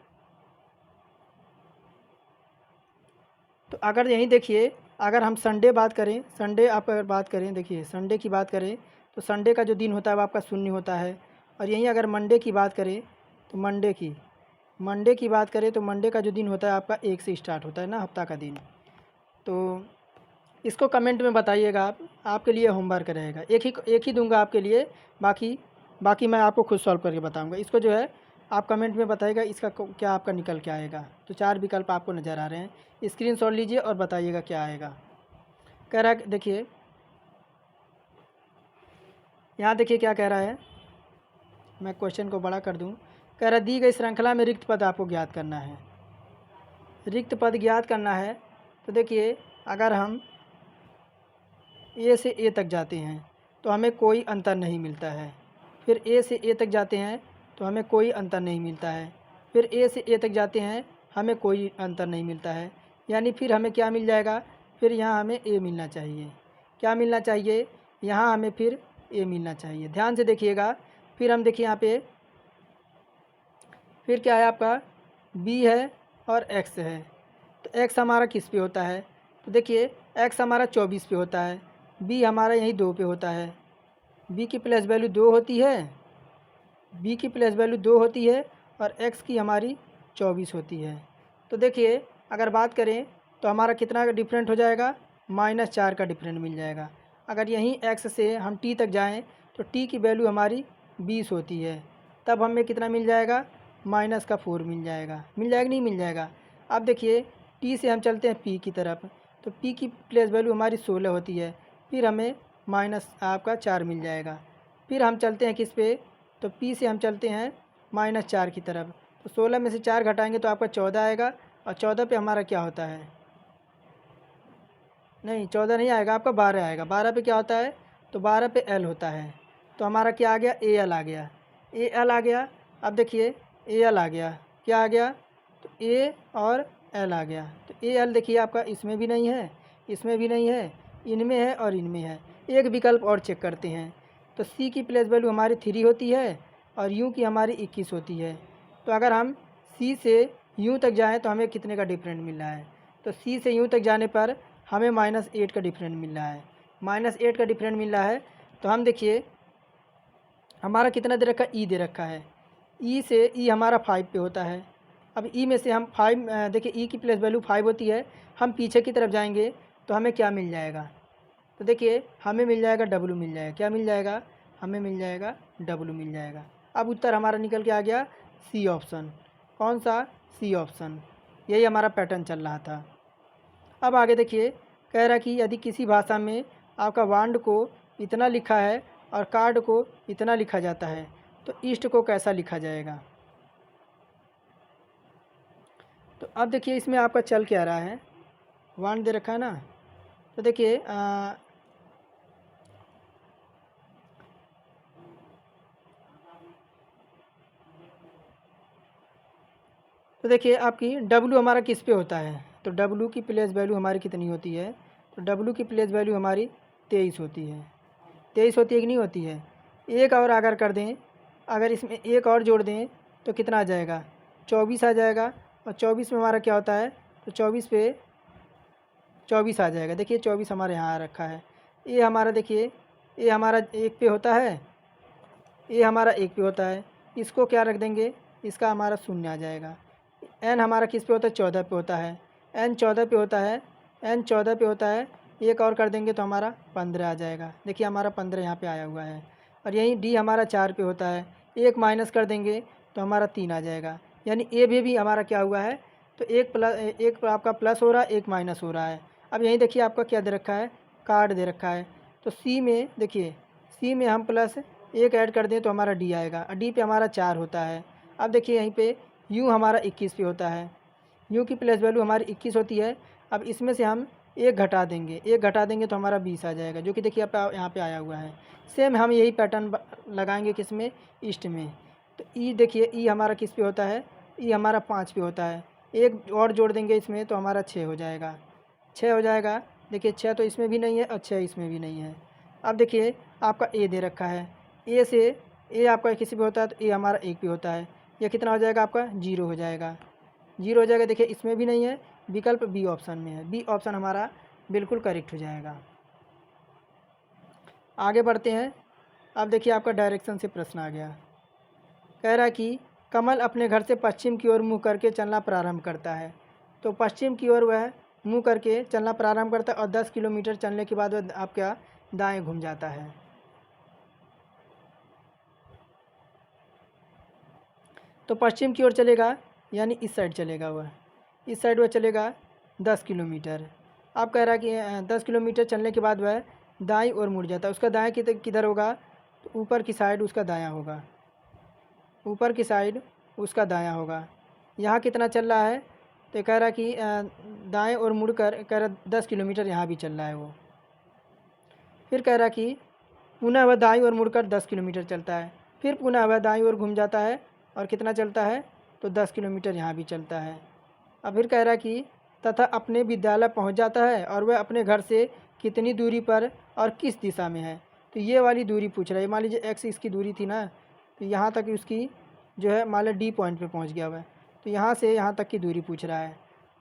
तो अगर यहीं देखिए, अगर हम संडे बात करें, संडे आप अगर बात करें, देखिए संडे की बात करें तो संडे का जो दिन होता है वो आपका शून्य होता है। और यहीं अगर मंडे की बात करें तो मंडे की बात करें तो मंडे का जो दिन होता है आपका 1 से स्टार्ट होता है ना, हफ्ता का दिन। तो इसको कमेंट में बताइएगा आप, आपके लिए होमवर्क रहेगा। एक ही दूंगा आपके लिए, बाकी बाकी मैं आपको खुद सॉल्व करके बताऊंगा। इसको जो है आप कमेंट में बताइएगा इसका क्या आपका निकल के आएगा। तो 4 विकल्प आपको नज़र आ रहे हैं, स्क्रीनशॉट लीजिए और बताइएगा क्या आएगा। कह रहा है, देखिए यहाँ देखिए क्या कह रहा है, मैं क्वेश्चन को बड़ा कर दूँ। कह रहा है दी गई श्रृंखला में रिक्त पद आपको ज्ञात करना है। रिक्त पद ज्ञात करना है तो देखिए अगर हम ए से ए तक जाते हैं तो हमें कोई अंतर नहीं मिलता है, फिर ए से ए तक जाते हैं तो हमें कोई अंतर नहीं मिलता है, फिर ए से ए तक जाते हैं हमें कोई अंतर नहीं मिलता है, यानी फिर हमें क्या मिल जाएगा, फिर यहाँ हमें ए मिलना चाहिए। क्या मिलना चाहिए, यहाँ हमें फिर ए मिलना चाहिए। ध्यान से देखिएगा, फिर हम देखिए यहाँ पे फिर क्या है आपका बी है और एक्स है। तो एक्स हमारा किस पे होता है, तो देखिए एक्स हमारा 24 पे होता है, बी हमारा यहीं 2 पे होता है। बी की प्लेस वैल्यू 2 होती है, बी की प्लेस वैल्यू 2 होती है और एक्स की हमारी 24 होती है। तो देखिए अगर बात करें तो हमारा कितना का डिफरेंट हो जाएगा, -4 का डिफरेंट मिल जाएगा। अगर यहीं एक्स से हम टी तक जाएं तो टी की वैल्यू हमारी 20 होती है, तब हमें कितना मिल जाएगा, -4 मिल जाएगा। मिल जाएगा नहीं मिल जाएगा। अब देखिए टी से हम चलते हैं पी की तरफ, तो पी की प्लेस वैल्यू हमारी 16 होती है, फिर हमें -4 मिल जाएगा। फिर हम चलते हैं किस पे, तो पी से हम चलते हैं -4 की तरफ, तो 16 में से 4 घटाएंगे तो आपका 14 आएगा, और 14 पे हमारा क्या होता है, नहीं 14 नहीं आएगा, आपका 12 आएगा। 12 पे क्या होता है, तो 12 पे एल होता है, तो हमारा क्या आ गया, ए एल आ गया, ए एल आ गया। अब देखिए ए एल आ गया, क्या आ गया, तो ए और एल आ गया। तो ए एल देखिए आपका इसमें भी नहीं है, इसमें भी नहीं है, इनमें है और इनमें है। एक विकल्प और चेक करते हैं, तो सी की प्लेस वैल्यू हमारी 3 होती है और यू की हमारी 21 होती है। तो अगर हम सी से यू तक जाएँ तो हमें कितने का डिफरेंट मिल रहा है, तो सी से यू तक जाने पर हमें -8 का डिफरेंट मिल रहा है, -8 का डिफरेंट मिल रहा है। तो हम देखिए हमारा कितना दे रखा है, ई दे रखा है, ई से ई हमारा 5 पे होता है। अब ई में से हम 5 देखिए ई की प्लेस वैल्यू 5 होती है, हम पीछे की तरफ जाएंगे तो हमें क्या मिल जाएगा, तो देखिए हमें मिल जाएगा डब्लू मिल जाएगा। क्या मिल जाएगा, हमें मिल जाएगा डब्लू मिल जाएगा। अब उत्तर हमारा निकल के आ गया सी ऑप्शन। कौन सा, सी ऑप्शन। यही हमारा पैटर्न चल रहा था। अब आगे देखिए, कह रहा कि यदि किसी भाषा में आपका वांड को इतना लिखा है और कार्ड को इतना लिखा जाता है तो ईस्ट को कैसा लिखा जाएगा। तो अब देखिए इसमें आपका चल क्या रहा है, वांड दे रखा है ना, तो देखिए तो देखिए आपकी डब्लू हमारा किस पे होता है, तो डब्लू की प्लेस वैल्यू हमारी कितनी होती है, तो डब्लू की प्लेस वैल्यू हमारी 23 होती है। 23 होती है कि नहीं होती है। एक और अगर कर दें, अगर इसमें एक और जोड़ दें तो कितना आ जाएगा, 24 आ जाएगा। और 24 में हमारा क्या होता है, तो 24 पे 24 आ जाएगा। देखिए 24 हमारे यहाँ आ रखा है। ये हमारा देखिए, ये हमारा 1 पे होता है, ये हमारा 1 पे होता है, इसको क्या रख देंगे, इसका हमारा 0 आ जाएगा। एन हमारा किस पे होता है, 14 पे होता है, एन 14 पे होता है, एन 14 पे होता है। एक और कर देंगे तो हमारा 15 आ जाएगा। देखिए हमारा 15 यहाँ पे आया हुआ है। और यहीं डी हमारा 4 पे होता है, एक माइनस कर देंगे तो हमारा 3 आ जाएगा। यानी ए भी हमारा क्या हुआ है, तो एक आपका प्लस हो रहा है, एक माइनस हो रहा है। अब यहीं देखिए आपका क्या दे रखा है, कार्ड दे रखा है। तो सी में देखिए, सी में हम प्लस एक ऐड कर दें तो हमारा डी आएगा, और डी पे हमारा 4 होता है। अब देखिए यहीं पे यू हमारा 21 पे होता है, यू की प्लेस वैल्यू हमारी 21 होती है। अब इसमें से हम एक घटा देंगे, एक घटा देंगे तो हमारा 20 आ जाएगा, जो कि देखिए आप यहाँ पे आया हुआ है। सेम हम यही पैटर्न लगाएंगे किस में, ईस्ट में। तो ई देखिए, ई हमारा किस पे होता है, ई हमारा 5 पे होता है। एक और जोड़ देंगे इसमें तो हमारा 6 हो जाएगा, 6 हो जाएगा। देखिए 6 तो इसमें भी नहीं है और 6 इसमें भी नहीं है। अब देखिए आपका ए दे रखा है, ए से ए आपका किसी पे होता है तो ए हमारा 1 पे होता है। यह कितना हो जाएगा आपका, 0 हो जाएगा, 0 हो जाएगा। देखिए इसमें भी नहीं है, विकल्प बी ऑप्शन में है, बी ऑप्शन हमारा बिल्कुल करेक्ट हो जाएगा। आगे बढ़ते हैं। अब देखिए आपका डायरेक्शन से प्रश्न आ गया। कह रहा है कि कमल अपने घर से पश्चिम की ओर मुँह करके चलना प्रारंभ करता है। तो पश्चिम की ओर वह मुँह करके चलना प्रारंभ करता है और 10 किलोमीटर चलने के बाद वह आपका दाएँ घूम जाता है। तो पश्चिम की ओर चलेगा, यानी इस साइड चलेगा वह, इस साइड वह चलेगा 10 किलोमीटर। अब कह रहा है कि 10 किलोमीटर चलने के बाद वह दाईं ओर मुड़ जाता है। उसका दाएं किधर होगा? तो ऊपर की साइड उसका दायां होगा, ऊपर की साइड उसका दायां होगा। यहाँ कितना चल रहा है? तो कह रहा है कि दाएं ओर मुड़कर कह रहा 10 किलोमीटर यहाँ भी चल रहा है वो। फिर कह रहा कि पुनः वह दाईं ओर मुड़कर 10 किलोमीटर चलता है, फिर पुनः वह दाईं ओर घूम जाता है और कितना चलता है? तो 10 किलोमीटर यहाँ भी चलता है। अब फिर कह रहा कि तथा अपने विद्यालय पहुँच जाता है और वह अपने घर से कितनी दूरी पर और किस दिशा में है। तो ये वाली दूरी पूछ रहा है। मान लीजिए एक्स इसकी दूरी थी ना, तो यहाँ तक उसकी जो है मान लो डी पॉइंट पे पहुँच गया हुआ है, तो यहाँ से यहाँ तक की दूरी पूछ रहा है।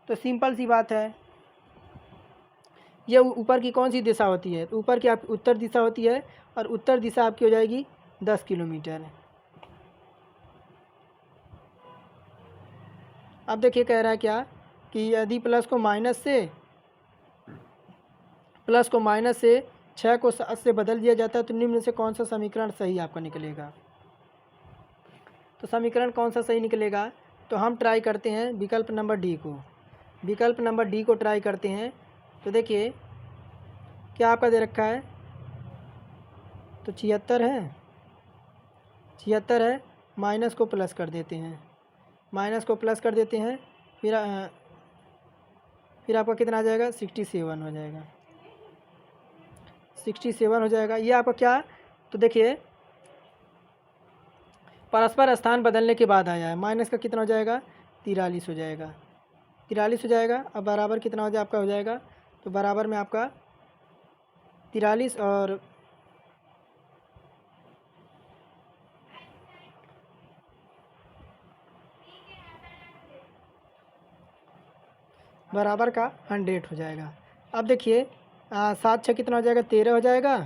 तो सिंपल सी बात है, ये ऊपर की कौन सी दिशा होती है? तो ऊपर की आपकी उत्तर दिशा होती है, और उत्तर दिशा आपकी हो जाएगी 10 किलोमीटर। अब देखिए कह रहा है क्या कि यदि प्लस को माइनस से 6 को 7 से बदल दिया जाता है तो निम्न में से कौन सा समीकरण सही आपका निकलेगा? तो समीकरण कौन सा सही निकलेगा? तो हम ट्राई करते हैं विकल्प नंबर डी को, विकल्प नंबर डी को ट्राई करते हैं। तो देखिए क्या आपका दे रखा है? तो 76 है, 76 है, माइनस को प्लस कर देते हैं, माइनस को प्लस कर देते हैं, फिर आपका कितना आ जाएगा? 67 हो जाएगा, 67 हो जाएगा। ये आपका क्या? तो देखिए परस्पर स्थान बदलने के बाद आया है, माइनस का कितना हो जाएगा? 43 हो जाएगा, 43 हो जाएगा। अब बराबर कितना हो जाए आपका हो जाएगा? तो बराबर में आपका 43 और बराबर का 100 हो जाएगा। अब देखिए 7 6 कितना हो जाएगा? 13 हो जाएगा,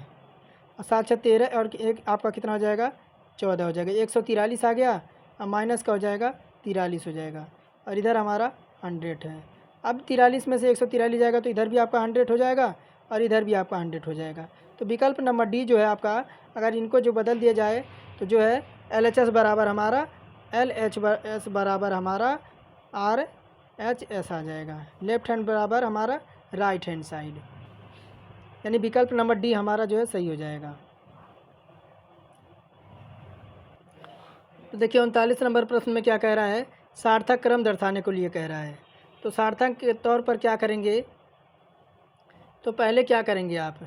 और 7 6 13 और एक आपका कितना हो जाएगा? 14 हो जाएगा। 143 आ गया, और माइनस का हो जाएगा 43 हो जाएगा, और इधर हमारा 100 है। अब 43 में से 143 जाएगा तो इधर भी आपका 100 हो जाएगा, और इधर भी आपका 100 हो जाएगा। तो विकल्प नंबर डी जो है आपका, अगर इनको जो बदल दिया जाए तो जो है LHS बराबर हमारा LHS बराबर हमारा RHS आ जाएगा। लेफ्ट हैंड बराबर हमारा राइट हैंड साइड, यानी विकल्प नंबर डी हमारा जो है सही हो जाएगा। तो देखिए 39 नंबर प्रश्न में क्या कह रहा है? सार्थक क्रम दर्शाने को लिए कह रहा है। तो सार्थक के तौर पर क्या करेंगे? तो पहले क्या करेंगे आप?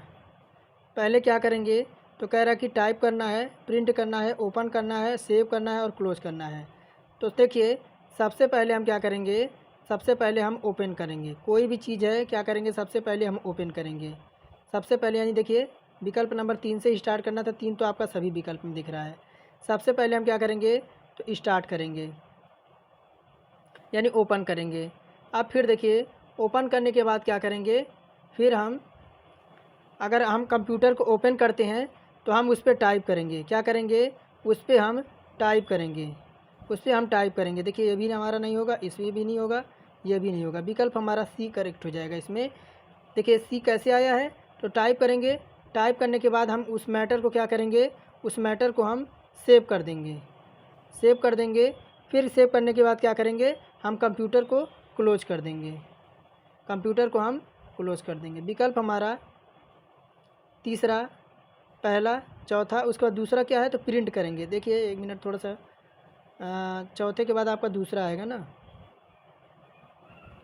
पहले क्या करेंगे? तो कह रहा है कि टाइप करना है, प्रिंट करना है, ओपन करना है, सेव करना है और क्लोज करना है। तो देखिए सबसे पहले हम क्या करेंगे? सबसे पहले हम ओपन करेंगे। कोई भी चीज़ है क्या करेंगे? सबसे पहले हम ओपन करेंगे। सबसे पहले यानी देखिए विकल्प नंबर 3 से स्टार्ट करना था, 3 तो आपका सभी विकल्प में दिख रहा है। सबसे पहले हम क्या करेंगे? तो स्टार्ट करेंगे, यानी ओपन करेंगे। अब फिर देखिए ओपन करने के बाद क्या करेंगे? फिर हम अगर हम कंप्यूटर को ओपन करते हैं तो हम उस पर टाइप करेंगे। क्या करेंगे? उस पर हम टाइप करेंगे, उस पर हम टाइप करेंगे। देखिए ये भी हमारा नहीं होगा, इसमें भी नहीं होगा, ये भी नहीं होगा। विकल्प हमारा सी करेक्ट हो जाएगा इसमें। देखिए सी कैसे आया है? तो टाइप करेंगे, टाइप करने के बाद हम उस मैटर को क्या करेंगे? उस मैटर को हम सेव कर देंगे, सेव कर देंगे। फिर सेव करने के बाद क्या करेंगे? हम कंप्यूटर को क्लोज कर देंगे, कंप्यूटर को हम क्लोज कर देंगे। विकल्प हमारा तीसरा, पहला, चौथा, उसके बाद दूसरा क्या है? तो प्रिंट करेंगे। देखिए एक मिनट थोड़ा सा, चौथे के बाद आपका दूसरा आएगा ना,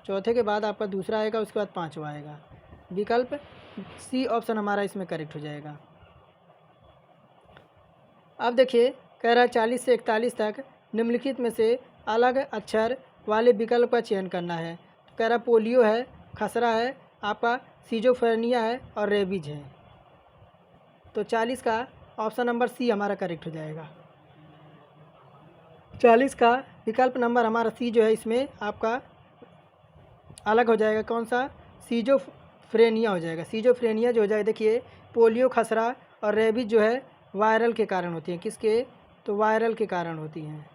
चौथे के बाद आपका दूसरा आएगा, उसके बाद पाँचवा आएगा। विकल्प सी ऑप्शन हमारा इसमें करेक्ट हो जाएगा। अब देखिए कह रहा है 40 से 41 तक निम्नलिखित में से अलग अक्षर वाले विकल्प का चयन करना है। तो कह रहा पोलियो है, खसरा है, आपका सीजोफ्रेनिया है और रेबीज है। तो 40 का ऑप्शन नंबर सी हमारा करेक्ट हो जाएगा। 40 का विकल्प नंबर हमारा सी जो है इसमें आपका अलग हो जाएगा। कौन सा? सीजोफ्रेनिया हो जाएगा। सीजोफ्रेनिया जो हो जाएगा, देखिए पोलियो, खसरा और रेबीज जो है वायरल के कारण होती हैं। किसके? तो वायरल के कारण होती हैं,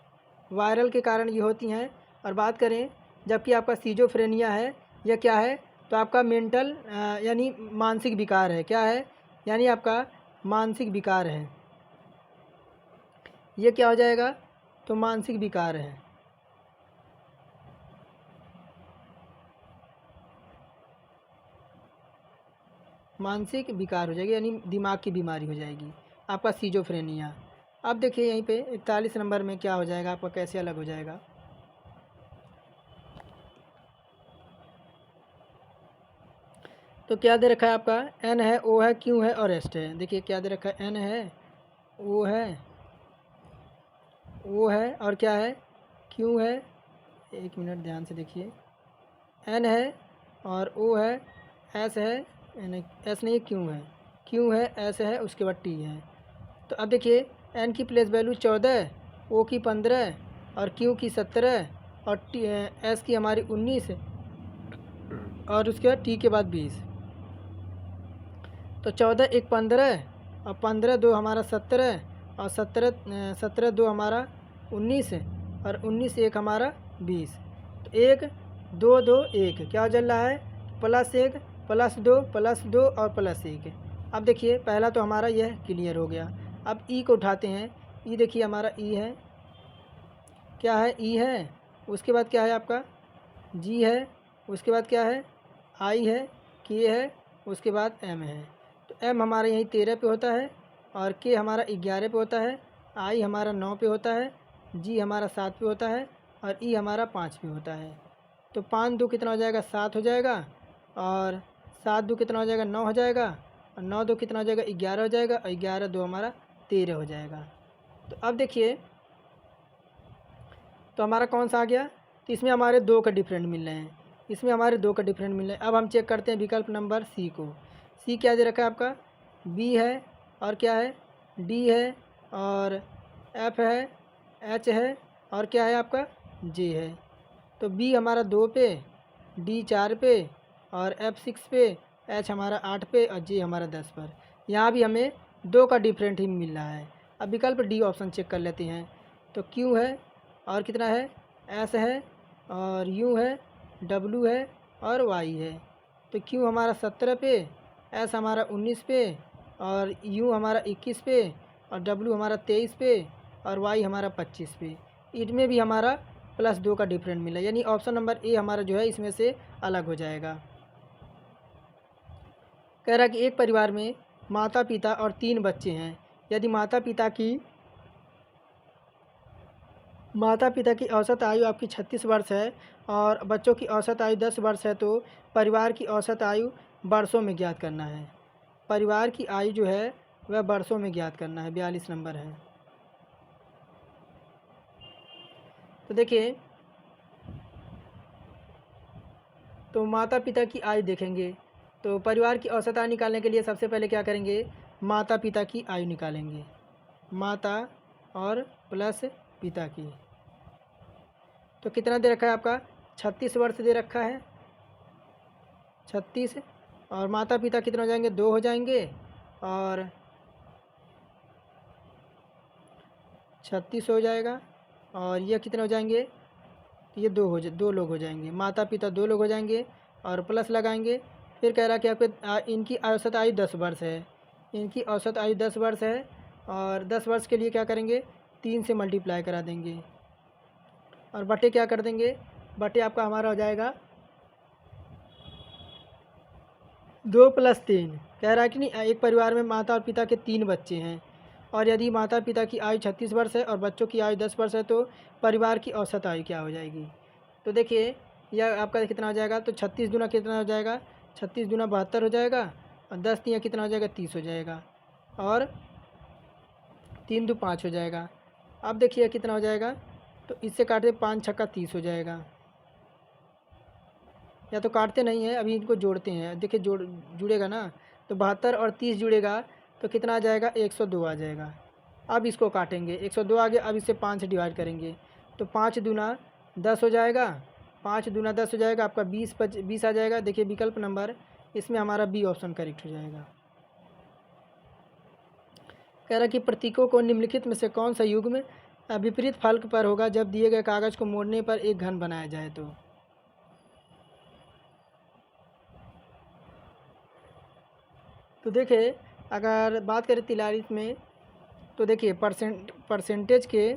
वायरल के कारण ये होती हैं। और बात करें जबकि आपका सीजोफ्रेनिया है, यह क्या है? तो आपका मेंटल यानी मानसिक विकार है। क्या है? यानी आपका मानसिक विकार है। ये क्या हो जाएगा? तो मानसिक विकार है। मानसिक विकार हो जाएगी, यानी दिमाग की बीमारी हो जाएगी आपका, सिजोफ्रेनिया। अब देखिए यहीं पे 41 नंबर में क्या हो जाएगा आपका, कैसे अलग हो जाएगा। तो क्या दे रखा है आपका, एन है, ओ है, क्यू है और एस्ट है। देखिए क्या दे रखा है, एन है, ओ है, ओ है और क्या है, क्यू है। एक मिनट ध्यान से देखिए, एन है और ओ है, एस है, एस नहीं क्यू है, क्यू है, एस है, उसके बाद टी है। तो अब देखिए एन की प्लेस वैल्यू 14, ओ की 15 और क्यू की 17 और टी एस की हमारी 19 और उसके बाद टी के बाद 20। तो 14 एक 15 और 15 दो हमारा 17 और 17 दो हमारा 19 और 19 एक हमारा 20। तो 1 2 2 1 क्या चल रहा है, +1 +2 और +1। अब देखिए पहला तो हमारा यह क्लियर हो गया। अब ई को उठाते हैं। ई देखिए हमारा ई है, क्या है, ई है, उसके बाद क्या है आपका, जी है, उसके बाद क्या है, आई है, के है, उसके बाद एम है। तो एम हमारा यहीं 13 पे होता है और के हमारा 11 पे होता है, आई हमारा 9 पे होता है, जी हमारा 7 पे होता है और ई हमारा 5 पे होता है। तो 5 दो कितना हो जाएगा, 7 हो जाएगा और 7 दो कितना हो जाएगा, 9 हो जाएगा और 9 दो कितना हो जाएगा, 11 हो जाएगा और 11 दो हमारा 13 हो जाएगा। तो अब देखिए तो हमारा कौन सा आ गया, तो इसमें हमारे 2 का डिफरेंट मिल रहे हैं, इसमें हमारे 2 का डिफरेंट मिल रहे हैं। अब हम चेक करते हैं विकल्प नंबर सी को। सी क्या दे रखा है आपका, बी है और क्या है, डी है और एफ है, एच है और क्या है आपका, जे है। तो बी हमारा 2 पे, डी 4 पे और एफ 6 पे, एच हमारा 8 पे और जे हमारा 10 पर। यहाँ भी हमें 2 का डिफरेंट ही मिल रहा है। अब विकल्प डी ऑप्शन चेक कर लेते हैं। तो क्यू है और कितना है, एस है और यू है, डब्लू है और वाई है। तो क्यू हमारा 17 पे, एस हमारा 19 पे और यू हमारा 21 पे और डब्लू हमारा 23 पे और वाई हमारा 25 पे। इनमें भी हमारा +2 का डिफरेंट मिला, यानी ऑप्शन नंबर ए हमारा जो है इसमें से अलग हो जाएगा। कह रहा है कि एक परिवार में माता पिता और 3 बच्चे हैं। यदि माता पिता की औसत आयु आपकी 36 वर्ष है और बच्चों की औसत आयु 10 वर्ष है, तो परिवार की औसत आयु वर्षों में ज्ञात करना है। परिवार की आयु जो है वह वर्षों में ज्ञात करना है, 42 नंबर है। तो देखिए, तो माता पिता की आयु देखेंगे, तो परिवार की औसत आयु निकालने के लिए सबसे पहले क्या करेंगे, माता पिता की आयु निकालेंगे, माता और प्लस पिता की। तो कितना दे रखा है आपका, 36 वर्ष दे रखा है, 36 और माता पिता कितना हो जाएंगे, 2 हो जाएंगे और 36 हो जाएगा और ये कितने हो जाएंगे, तो ये 2 लोग हो जाएंगे, माता पिता 2 लोग हो जाएंगे और प्लस लगाएंगे। फिर कह रहा है कि आपके इनकी औसत आयु 10 वर्ष है, इनकी औसत आयु 10 वर्ष है और 10 वर्ष के लिए क्या करेंगे, 3 से मल्टीप्लाई करा देंगे और बटे क्या कर देंगे, बटे आपका हमारा हो जाएगा 2 + 3। कह रहा है कि नहीं, एक परिवार में माता और पिता के 3 बच्चे हैं और यदि माता पिता की आयु 36 वर्ष है और बच्चों की आयु 10 वर्ष है, तो परिवार की औसत आयु क्या हो जाएगी। तो देखिए यह आपका कितना हो जाएगा, तो 36 दूना कितना हो जाएगा, 36 दूना 72 हो जाएगा और 10 तिया कितना हो जाएगा, 30 हो जाएगा और 3 दो 5 हो जाएगा। अब देखिए कितना हो जाएगा, तो इससे काटते 5 छक्का 30 हो जाएगा, या तो काटते नहीं है, अभी इनको जोड़ते हैं। देखिए जुड़ेगा ना, तो 72 और 30 जुड़ेगा तो कितना आ जाएगा, 102 आ जाएगा। अब इसको काटेंगे, 102 आ गया, अब इसे 5 से डिवाइड करेंगे तो 5 दूना 10 हो जाएगा, 5 दूना 10 हो जाएगा, आपका 20 आ जाएगा। देखिए विकल्प नंबर इसमें हमारा बी ऑप्शन करेक्ट हो जाएगा। कह रहा कि प्रतीकों को निम्नलिखित में से कौन सा युग्म विपरीत फलक पर होगा जब दिए गए कागज़ को मोड़ने पर एक घन बनाया जाए। तो देखिए अगर बात करें 43 में, तो देखिए परसेंटेज के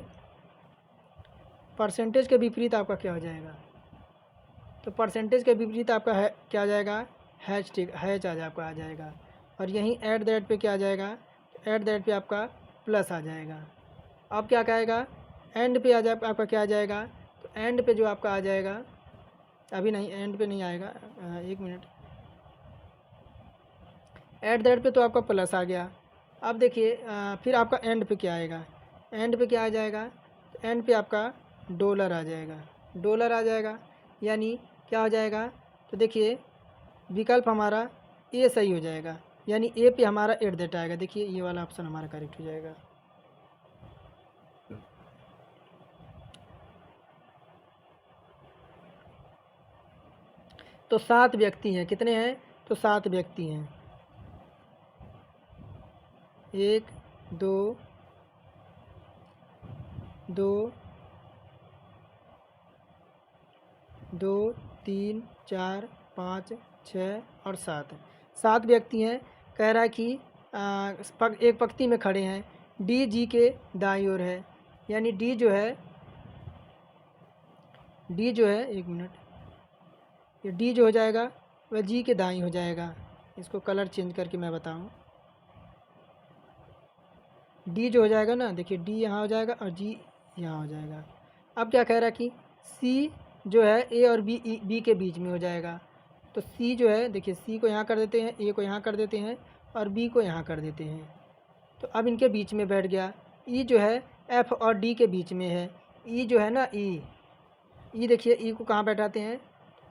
परसेंटेज के विपरीत आपका क्या हो जाएगा? तो परसेंटेज के विपरीत आपका है क्या आ जाएगा? हैच हैच आज आपका आ जाएगा। और यहीं ऐट द रेट पे क्या आ जाएगा? ऐट द रेट पे आपका प्लस आ जाएगा। अब क्या कहेगा? एंड पे आ जाए आपका क्या आ जाएगा? तो एंड पे जो आपका आ जाएगा, अभी नहीं, एंड पे नहीं आएगा, एक मिनट। ऐट द रेट पे तो आपका प्लस आ गया। अब देखिए फिर आपका एंड पे क्या आएगा? एंड पे क्या आ जाएगा? एंड पे आपका डॉलर आ जाएगा, डॉलर आ जाएगा। यानी क्या हो जाएगा? तो देखिए विकल्प हमारा ए सही हो जाएगा, यानी ए पे हमारा एट दैट आएगा। देखिए ये वाला ऑप्शन हमारा करेक्ट हो जाएगा। तो 7 व्यक्ति हैं, कितने हैं? तो 7 व्यक्ति हैं। 1 2 2 2 3 4 5 6 और 7 व्यक्ति हैं। कह रहा है कि एक पंक्ति में खड़े हैं, डी जी के दाईं ओर है। यानी डी जो है एक मिनट, ये डी जो हो जाएगा वह जी के दाईं हो जाएगा। इसको कलर चेंज करके मैं बताऊं। डी जो हो जाएगा ना, देखिए डी यहाँ हो जाएगा और जी यहाँ हो जाएगा। अब क्या कह रहा है कि सी जो है ए और बी के बीच में हो जाएगा। तो सी जो है, देखिए सी को यहाँ कर देते हैं, ए को यहाँ कर देते हैं और बी को यहाँ कर देते हैं। तो अब इनके बीच में बैठ गया। ई जो है एफ और डी के बीच में है। ई जो है ना, ई देखिए ई को कहाँ बैठाते हैं?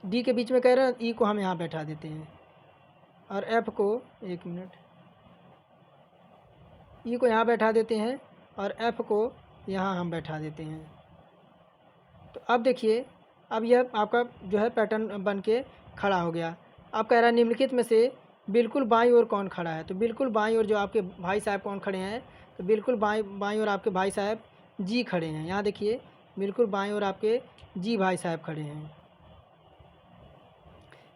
डी के बीच में कह रहे हैं, ई को हम यहाँ बैठा देते हैं और एफ को, एक मिनट, ई को यहाँ बैठा देते हैं और एफ को यहाँ हम बैठा देते हैं। तो अब देखिए, अब यह आपका जो है पैटर्न बन के खड़ा हो गया। अब कह रहा है निम्नलिखित में से बिल्कुल बाईं ओर कौन खड़ा है? तो बिल्कुल बाईं ओर जो आपके भाई साहब कौन खड़े हैं? तो बिल्कुल बाईं ओर आपके भाई साहब जी खड़े हैं। यहाँ देखिए बिल्कुल बाईं ओर आपके जी भाई साहब खड़े हैं।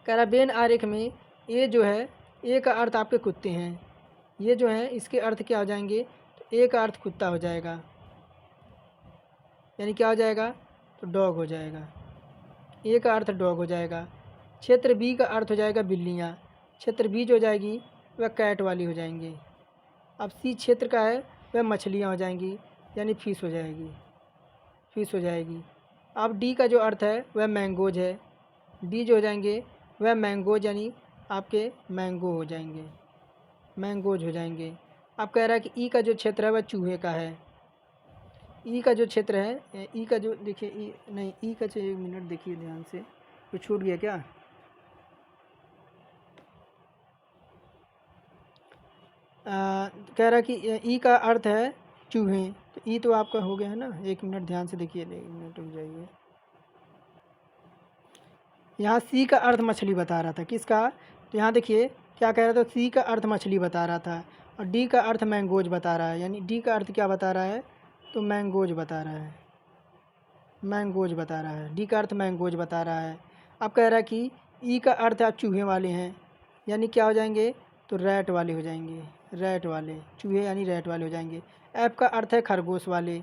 कह रहा वेन आरेख में ए जो है, ए का अर्थ आपके कुत्ते हैं। ये जो है इसके अर्थ क्या हो जाएंगे? तो ए का अर्थ कुत्ता हो जाएगा, यानी क्या हो जाएगा? तो डॉग हो जाएगा। ए का अर्थ डॉग हो जाएगा। क्षेत्र बी का अर्थ हो जाएगा बिल्लियाँ। क्षेत्र बी जो हो जाएगी वह कैट वाली हो जाएंगी। अब सी क्षेत्र का है, वह मछलियाँ हो जाएंगी, यानी फिश हो जाएगी, फिश हो जाएगी। अब डी का जो अर्थ है वह मैंगोज है। डी जो हो जाएंगे वह मैंगोज, यानी आपके मैंगो हो जाएंगे, मैंगोज हो जाएंगे। अब कह रहा है कि ई का जो क्षेत्र है वह चूहे का है। ई का जो क्षेत्र है, ई का जो, देखिए ई नहीं, ई का, एक मिनट देखिए ध्यान से, कुछ छूट गया क्या? कह रहा है कि ई का अर्थ है चूहे। तो ई तो आपका हो गया है ना, एक मिनट ध्यान से देखिए, एक मिनट रुक जाइए। यहाँ सी का अर्थ मछली बता रहा था, किसका? तो यहाँ देखिए क्या कह रहा था, सी का अर्थ मछली बता रहा था और डी का अर्थ मैंगोज बता रहा है। यानी डी का अर्थ क्या बता रहा है? तो मैंगोज बता रहा है, मैंगोज बता रहा है। डी का अर्थ मैंगोज बता रहा है। अब कह रहा है कि ई का अर्थ आप चूहे वाले हैं, यानी क्या हो जाएंगे? तो रैट वाले हो जाएंगे, रैट वाले, चूहे यानी रैट वाले हो जाएंगे। एफ का अर्थ है खरगोश वाले,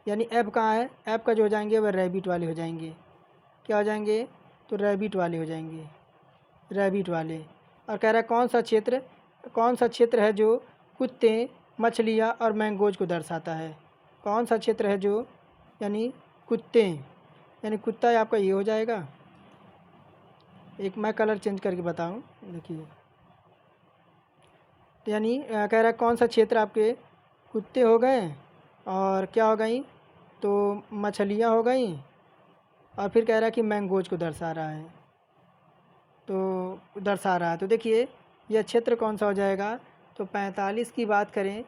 यानी एफ कहाँ है? एफ का जो हो जाएंगे वह रैबिट वाले हो जाएंगे। क्या हो जाएंगे? तो रैबिट वाले हो जाएंगे, रैबिट वाले। और कह रहा है कौन सा क्षेत्र है जो कुत्ते, मछलियाँ और मैंगोज को दर्शाता है? कौन सा क्षेत्र है जो, यानी कुत्ते, यानी कुत्ता है आपका, ये हो जाएगा। एक मैं कलर चेंज करके बताऊं, देखिए, यानी कह रहा है कौन सा क्षेत्र आपके कुत्ते हो गए और क्या हो गई? तो मछलियाँ हो गई, और फिर कह रहा है कि मैंगोज को दर्शा रहा है, तो दर्शा रहा है। तो देखिए यह क्षेत्र कौन सा हो जाएगा? तो 45 की बात करें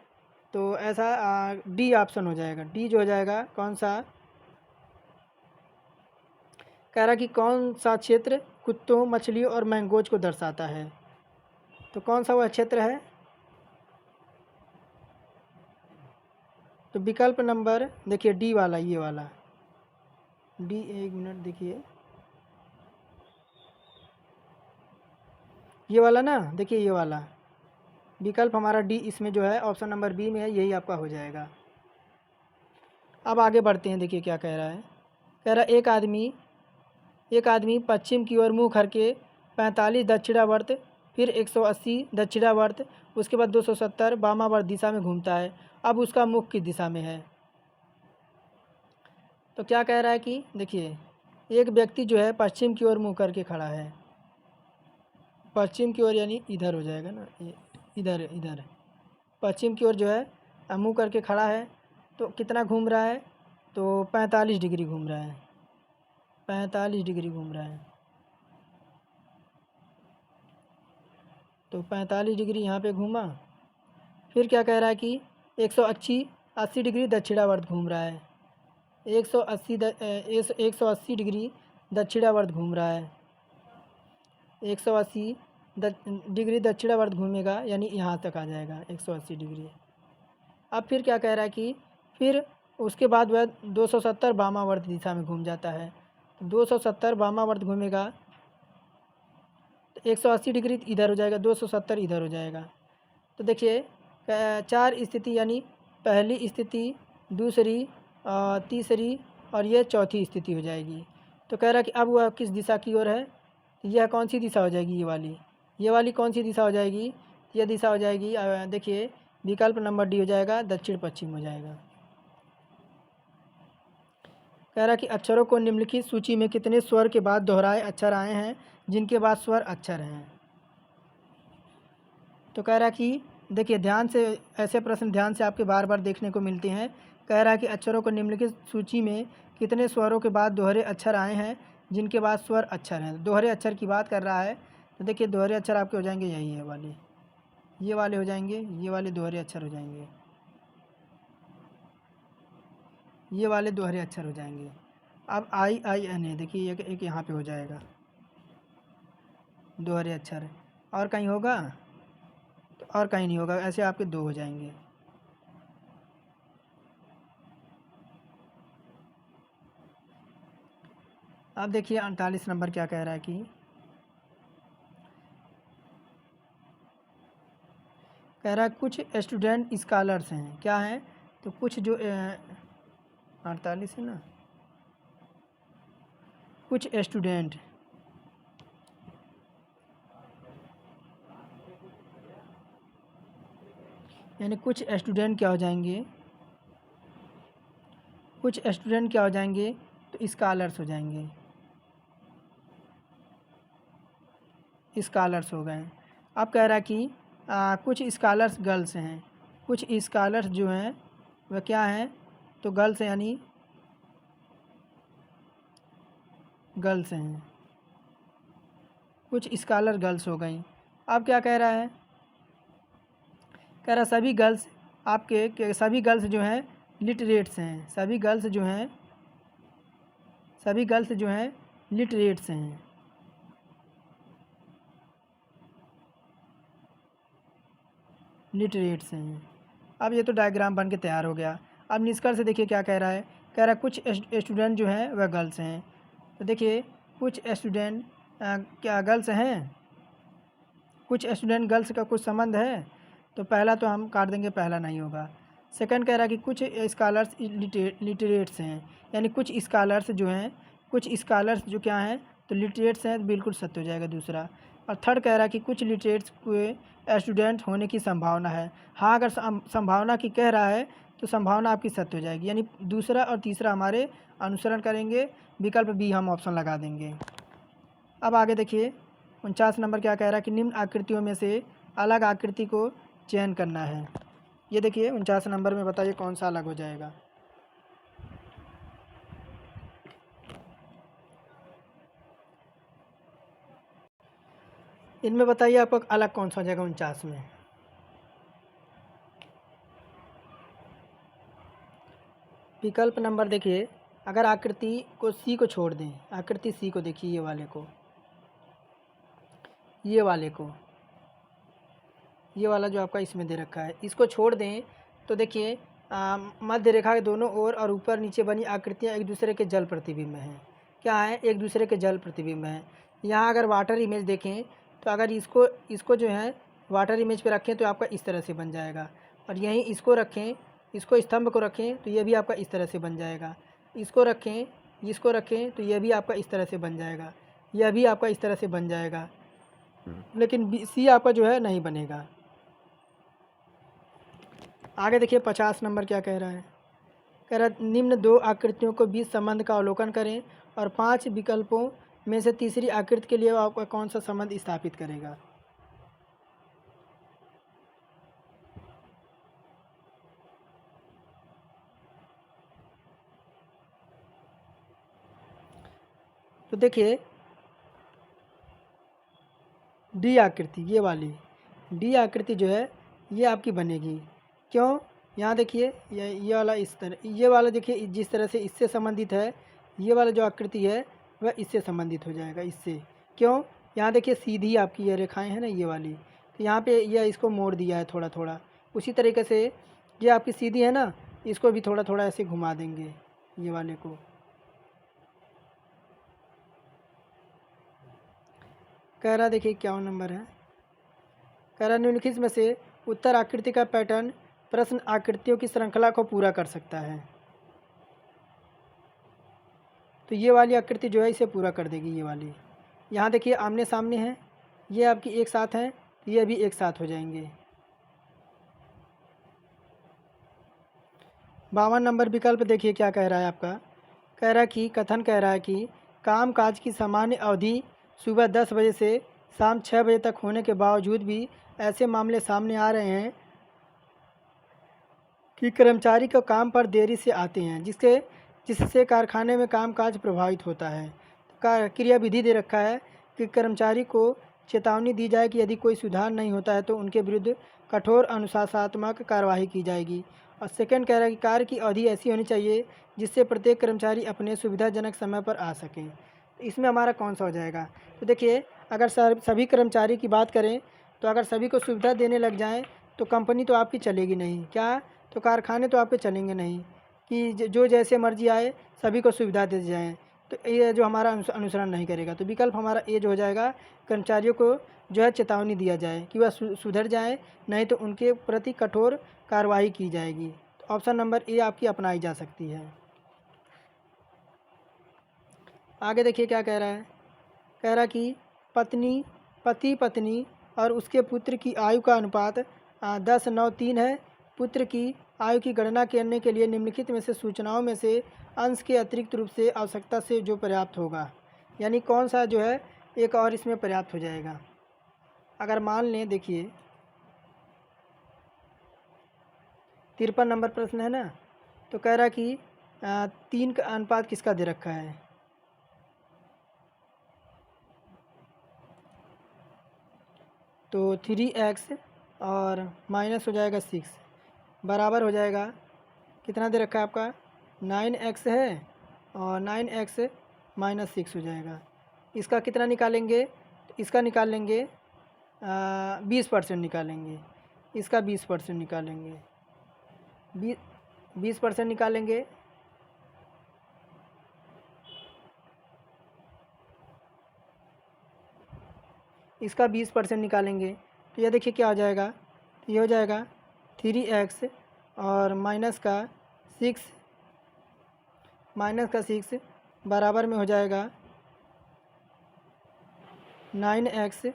तो ऐसा डी ऑप्शन हो जाएगा। डी जो हो जाएगा कौन सा? कह रहा कि कौन सा क्षेत्र कुत्तों, मछलियों और मैंगोज को दर्शाता है? तो कौन सा वह क्षेत्र है? तो विकल्प नंबर देखिए डी वाला, ये वाला डी, एक मिनट देखिए, ये वाला ना, देखिए ये वाला विकल्प हमारा डी, इसमें जो है ऑप्शन नंबर बी में है, यही आपका हो जाएगा। अब आगे बढ़ते हैं, देखिए क्या कह रहा है। कह रहा एक आदमी पश्चिम की ओर मुँह करके 45 दक्षिणावर्त, फिर 180 दक्षिणावर्त, उसके बाद 270 वामावर्त दिशा में घूमता है। अब उसका मुख किस दिशा में है? तो क्या कह रहा है कि देखिए, एक व्यक्ति जो है पश्चिम की ओर मुँह करके खड़ा है, पश्चिम की ओर यानी इधर हो जाएगा ना, इधर इधर पश्चिम की ओर जो है मुँह करके खड़ा है। तो कितना घूम रहा है? तो 45 डिग्री घूम रहा है, 45 डिग्री घूम रहा है। तो 45 डिग्री यहाँ पे घूमा। फिर क्या कह रहा है कि 180 डिग्री दक्षिणावर्त घूम रहा है, 180 डिग्री दक्षिणावर्त घूम रहा है। 180 डिग्री दक्षिणावर्त घूमेगा यानी यहाँ तक आ जाएगा 180 डिग्री। अब फिर क्या कह रहा है कि फिर उसके बाद वह 270 वामावर्त दिशा में घूम जाता है। 270 वामावर्त घूमेगा तो 180 डिग्री इधर हो जाएगा, 270 इधर हो जाएगा। तो देखिए 4 स्थिति यानी पहली स्थिति, दूसरी, तीसरी और ये चौथी स्थिति हो जाएगी। तो कह रहा है कि अब वह किस दिशा की ओर है? यह कौन सी दिशा हो जाएगी? ये वाली कौन सी दिशा हो जाएगी? यह दिशा हो जाएगी, देखिए विकल्प नंबर डी हो जाएगा, दक्षिण पश्चिम हो जाएगा। कह रहा है कि अक्षरों को निम्नलिखित सूची में कितने स्वर के बाद दोहराए अक्षर आए हैं जिनके बाद स्वर अक्षर हैं? तो कह रहा है कि देखिए ध्यान से, ऐसे प्रश्न ध्यान से आपके बार बार देखने को मिलते हैं। कह रहा है कि अक्षरों को निम्नलिखित सूची में कितने स्वरों के बाद दोहरे अक्षर आए हैं जिनके बाद स्वर अक्षर हैं? दोहरे अक्षर की बात कर रहा है। तो देखिए दोहरे अक्षर आपके हो जाएंगे यही है वाले, ये वाले हो जाएंगे, ये वाले दोहरे अक्षर हो जाएंगे, ये वाले दोहरे अक्षर हो जाएंगे। अब IINA देखिए एक यहाँ पे हो जाएगा दोहरे अक्षर, और कहीं होगा? तो और कहीं नहीं होगा, ऐसे आपके 2 हो जाएंगे। अब देखिए 48 नंबर क्या कह रहा है कि कह रहा है कुछ स्टूडेंट स्कॉलर्स हैं। क्या हैं? तो कुछ जो 48 है ना, कुछ स्टूडेंट, यानी कुछ स्टूडेंट क्या हो जाएंगे? कुछ स्टूडेंट क्या हो जाएंगे? तो स्कॉलर्स हो जाएंगे, स्कॉलर्स हो गए। अब कह रहा है कि कुछ स्कॉलर्स गर्ल्स हैं। कुछ स्कॉलर्स जो हैं वह क्या हैं? तो गर्ल्स हैं, यानी गर्ल्स हैं, कुछ स्कॉलर गर्ल्स हो गई। अब क्या कह रहा है? कह रहा सभी गर्ल्स आपके सभी गर्ल्स जो हैं लिटरेट्स हैं, सभी गर्ल्स जो हैं लिटरेट्स हैं। लिटरेट्स हैं। अब ये तो डायग्राम बन के तैयार हो गया। अब निष्कर्ष देखिए क्या कह रहा है? कह रहा है कुछ स्टूडेंट जो हैं वह गर्ल्स हैं। तो देखिए कुछ स्टूडेंट क्या गर्ल्स हैं? कुछ स्टूडेंट गर्ल्स का कुछ संबंध है? तो पहला तो हम काट देंगे, पहला नहीं होगा। सेकंड कह रहा है कि कुछ स्कॉलर्स लिटरेट्स हैं, यानी कुछ स्कॉलर्स जो हैं, कुछ स्कॉलर्स जो क्या हैं? तो लिटरेट्स हैं, तो बिल्कुल सत्य हो जाएगा दूसरा। और थर्ड कह रहा है कि कुछ लिटरेट्स के स्टूडेंट होने की संभावना है। हाँ, अगर संभावना की कह रहा है तो संभावना आपकी सत्य हो जाएगी, यानी दूसरा और तीसरा हमारे अनुसरण करेंगे, विकल्प बी हम ऑप्शन लगा देंगे। अब आगे देखिए 49 नंबर क्या कह रहा है कि निम्न आकृतियों में से अलग आकृति को चयन करना है। ये देखिए 49 नंबर में बताइए कौन सा अलग हो जाएगा? इनमें बताइए आपको अलग कौन सा हो जाएगा 49 में? विकल्प नंबर देखिए, अगर आकृति को सी को छोड़ दें, आकृति सी को देखिए, ये वाले को, ये वाले को, ये वाला जो आपका इसमें दे रखा है, इसको छोड़ दें तो देखिए मध्य रेखा के दोनों ओर और ऊपर नीचे बनी आकृतियाँ एक दूसरे के जल प्रतिबिंब हैं। क्या है? एक दूसरे के जल प्रतिबिंब हैं। यहाँ अगर वाटर इमेज देखें तो अगर इसको जो है वाटर इमेज पे रखें तो आपका इस तरह से बन जाएगा, और यहीं इसको रखें, इसको स्तंभ को रखें तो ये भी आपका इस तरह से बन जाएगा। इसको रखें इसको रखें तो यह भी आपका इस तरह से बन जाएगा, यह भी आपका इस तरह से बन जाएगा, लेकिन सी आपका जो है नहीं बनेगा। आगे देखिए 50 नंबर क्या कह रहा है। कह रहा है निम्न दो आकृतियों को बीच संबंध का अवलोकन करें और 5 विकल्पों में से तीसरी आकृति के लिए आपका कौन सा संबंध स्थापित करेगा। तो देखिए डी आकृति, ये वाली डी आकृति जो है ये आपकी बनेगी। क्यों? यहाँ देखिए ये वाला इस तरह, ये वाला देखिए जिस तरह से इससे संबंधित है, ये वाला जो आकृति है वह इससे संबंधित हो जाएगा, इससे। क्यों? यहाँ देखिए सीधी आपकी ये रेखाएं हैं ना, ये वाली, तो यहाँ पे यह इसको मोड़ दिया है थोड़ा थोड़ा। उसी तरीके से ये आपकी सीधी है ना, इसको भी थोड़ा थोड़ा ऐसे घुमा देंगे ये वाले को। कह रहा देखिए 51 नंबर है। कह रहा निम्नलिखित में से उत्तर आकृति का पैटर्न प्रश्न आकृतियों की श्रृंखला को पूरा कर सकता है। तो ये वाली आकृति जो है इसे पूरा कर देगी, ये वाली। यहाँ देखिए आमने सामने है, ये आपकी एक साथ हैं, ये भी एक साथ हो जाएंगे। 52 नंबर विकल्प देखिए क्या कह रहा है आपका। कह रहा है कि कथन कह रहा है कि काम काज की सामान्य अवधि सुबह 10 बजे से शाम 6 बजे तक होने के बावजूद भी ऐसे मामले सामने आ रहे हैं कि कर्मचारी को काम पर देरी से आते हैं, जिससे कारखाने में कामकाज प्रभावित होता है। क्रिया विधि दे रखा है कि कर्मचारी को चेतावनी दी जाए कि यदि कोई सुधार नहीं होता है तो उनके विरुद्ध कठोर अनुशासनात्मक कार्यवाही की जाएगी। और सेकंड कह रहा है कि कार्य की अवधि ऐसी होनी चाहिए जिससे प्रत्येक कर्मचारी अपने सुविधाजनक समय पर आ सकें। इसमें हमारा कौन सा हो जाएगा? तो देखिए अगर सभी कर्मचारी की बात करें तो अगर सभी को सुविधा देने लग जाएं तो कंपनी तो आपकी चलेगी नहीं, क्या? तो कारखाने तो आपके चलेंगे नहीं कि जो जैसे मर्जी आए सभी को सुविधा दे जाएँ, तो ये जो हमारा अनुसरण नहीं करेगा। तो विकल्प हमारा ए जो हो जाएगा, कर्मचारियों को जो है चेतावनी दिया जाए कि वह सुधर जाए, नहीं तो उनके प्रति कठोर कार्रवाई की जाएगी। तो ऑप्शन नंबर ए आपकी अपनाई जा सकती है। आगे देखिए क्या कह रहा है। कह रहा कि पति पत्नी और उसके पुत्र की आयु का अनुपात 10:9:3 है। पुत्र की आयु की गणना करने के लिए निम्नलिखित में से सूचनाओं में से अंश के अतिरिक्त रूप से आवश्यकता से जो पर्याप्त होगा, यानी कौन सा जो है एक और इसमें पर्याप्त हो जाएगा। अगर मान लें देखिए 53 नंबर प्रश्न है ना, तो कह रहा कि 3 का अनुपात किसका दे रखा है। तो 3x और माइनस हो जाएगा 6 बराबर हो जाएगा, कितना दे रखा है आपका 9x है और 9x माइनस 6 हो जाएगा। इसका कितना निकालेंगे? इसका निकाल लेंगे 20% निकालेंगे, इसका 20% निकालेंगे, 20% निकालेंगे। इसका 20% निकालेंगे तो यह देखिए क्या हो जाएगा। तो ये हो जाएगा 3x और माइनस का 6 बराबर में हो जाएगा 9x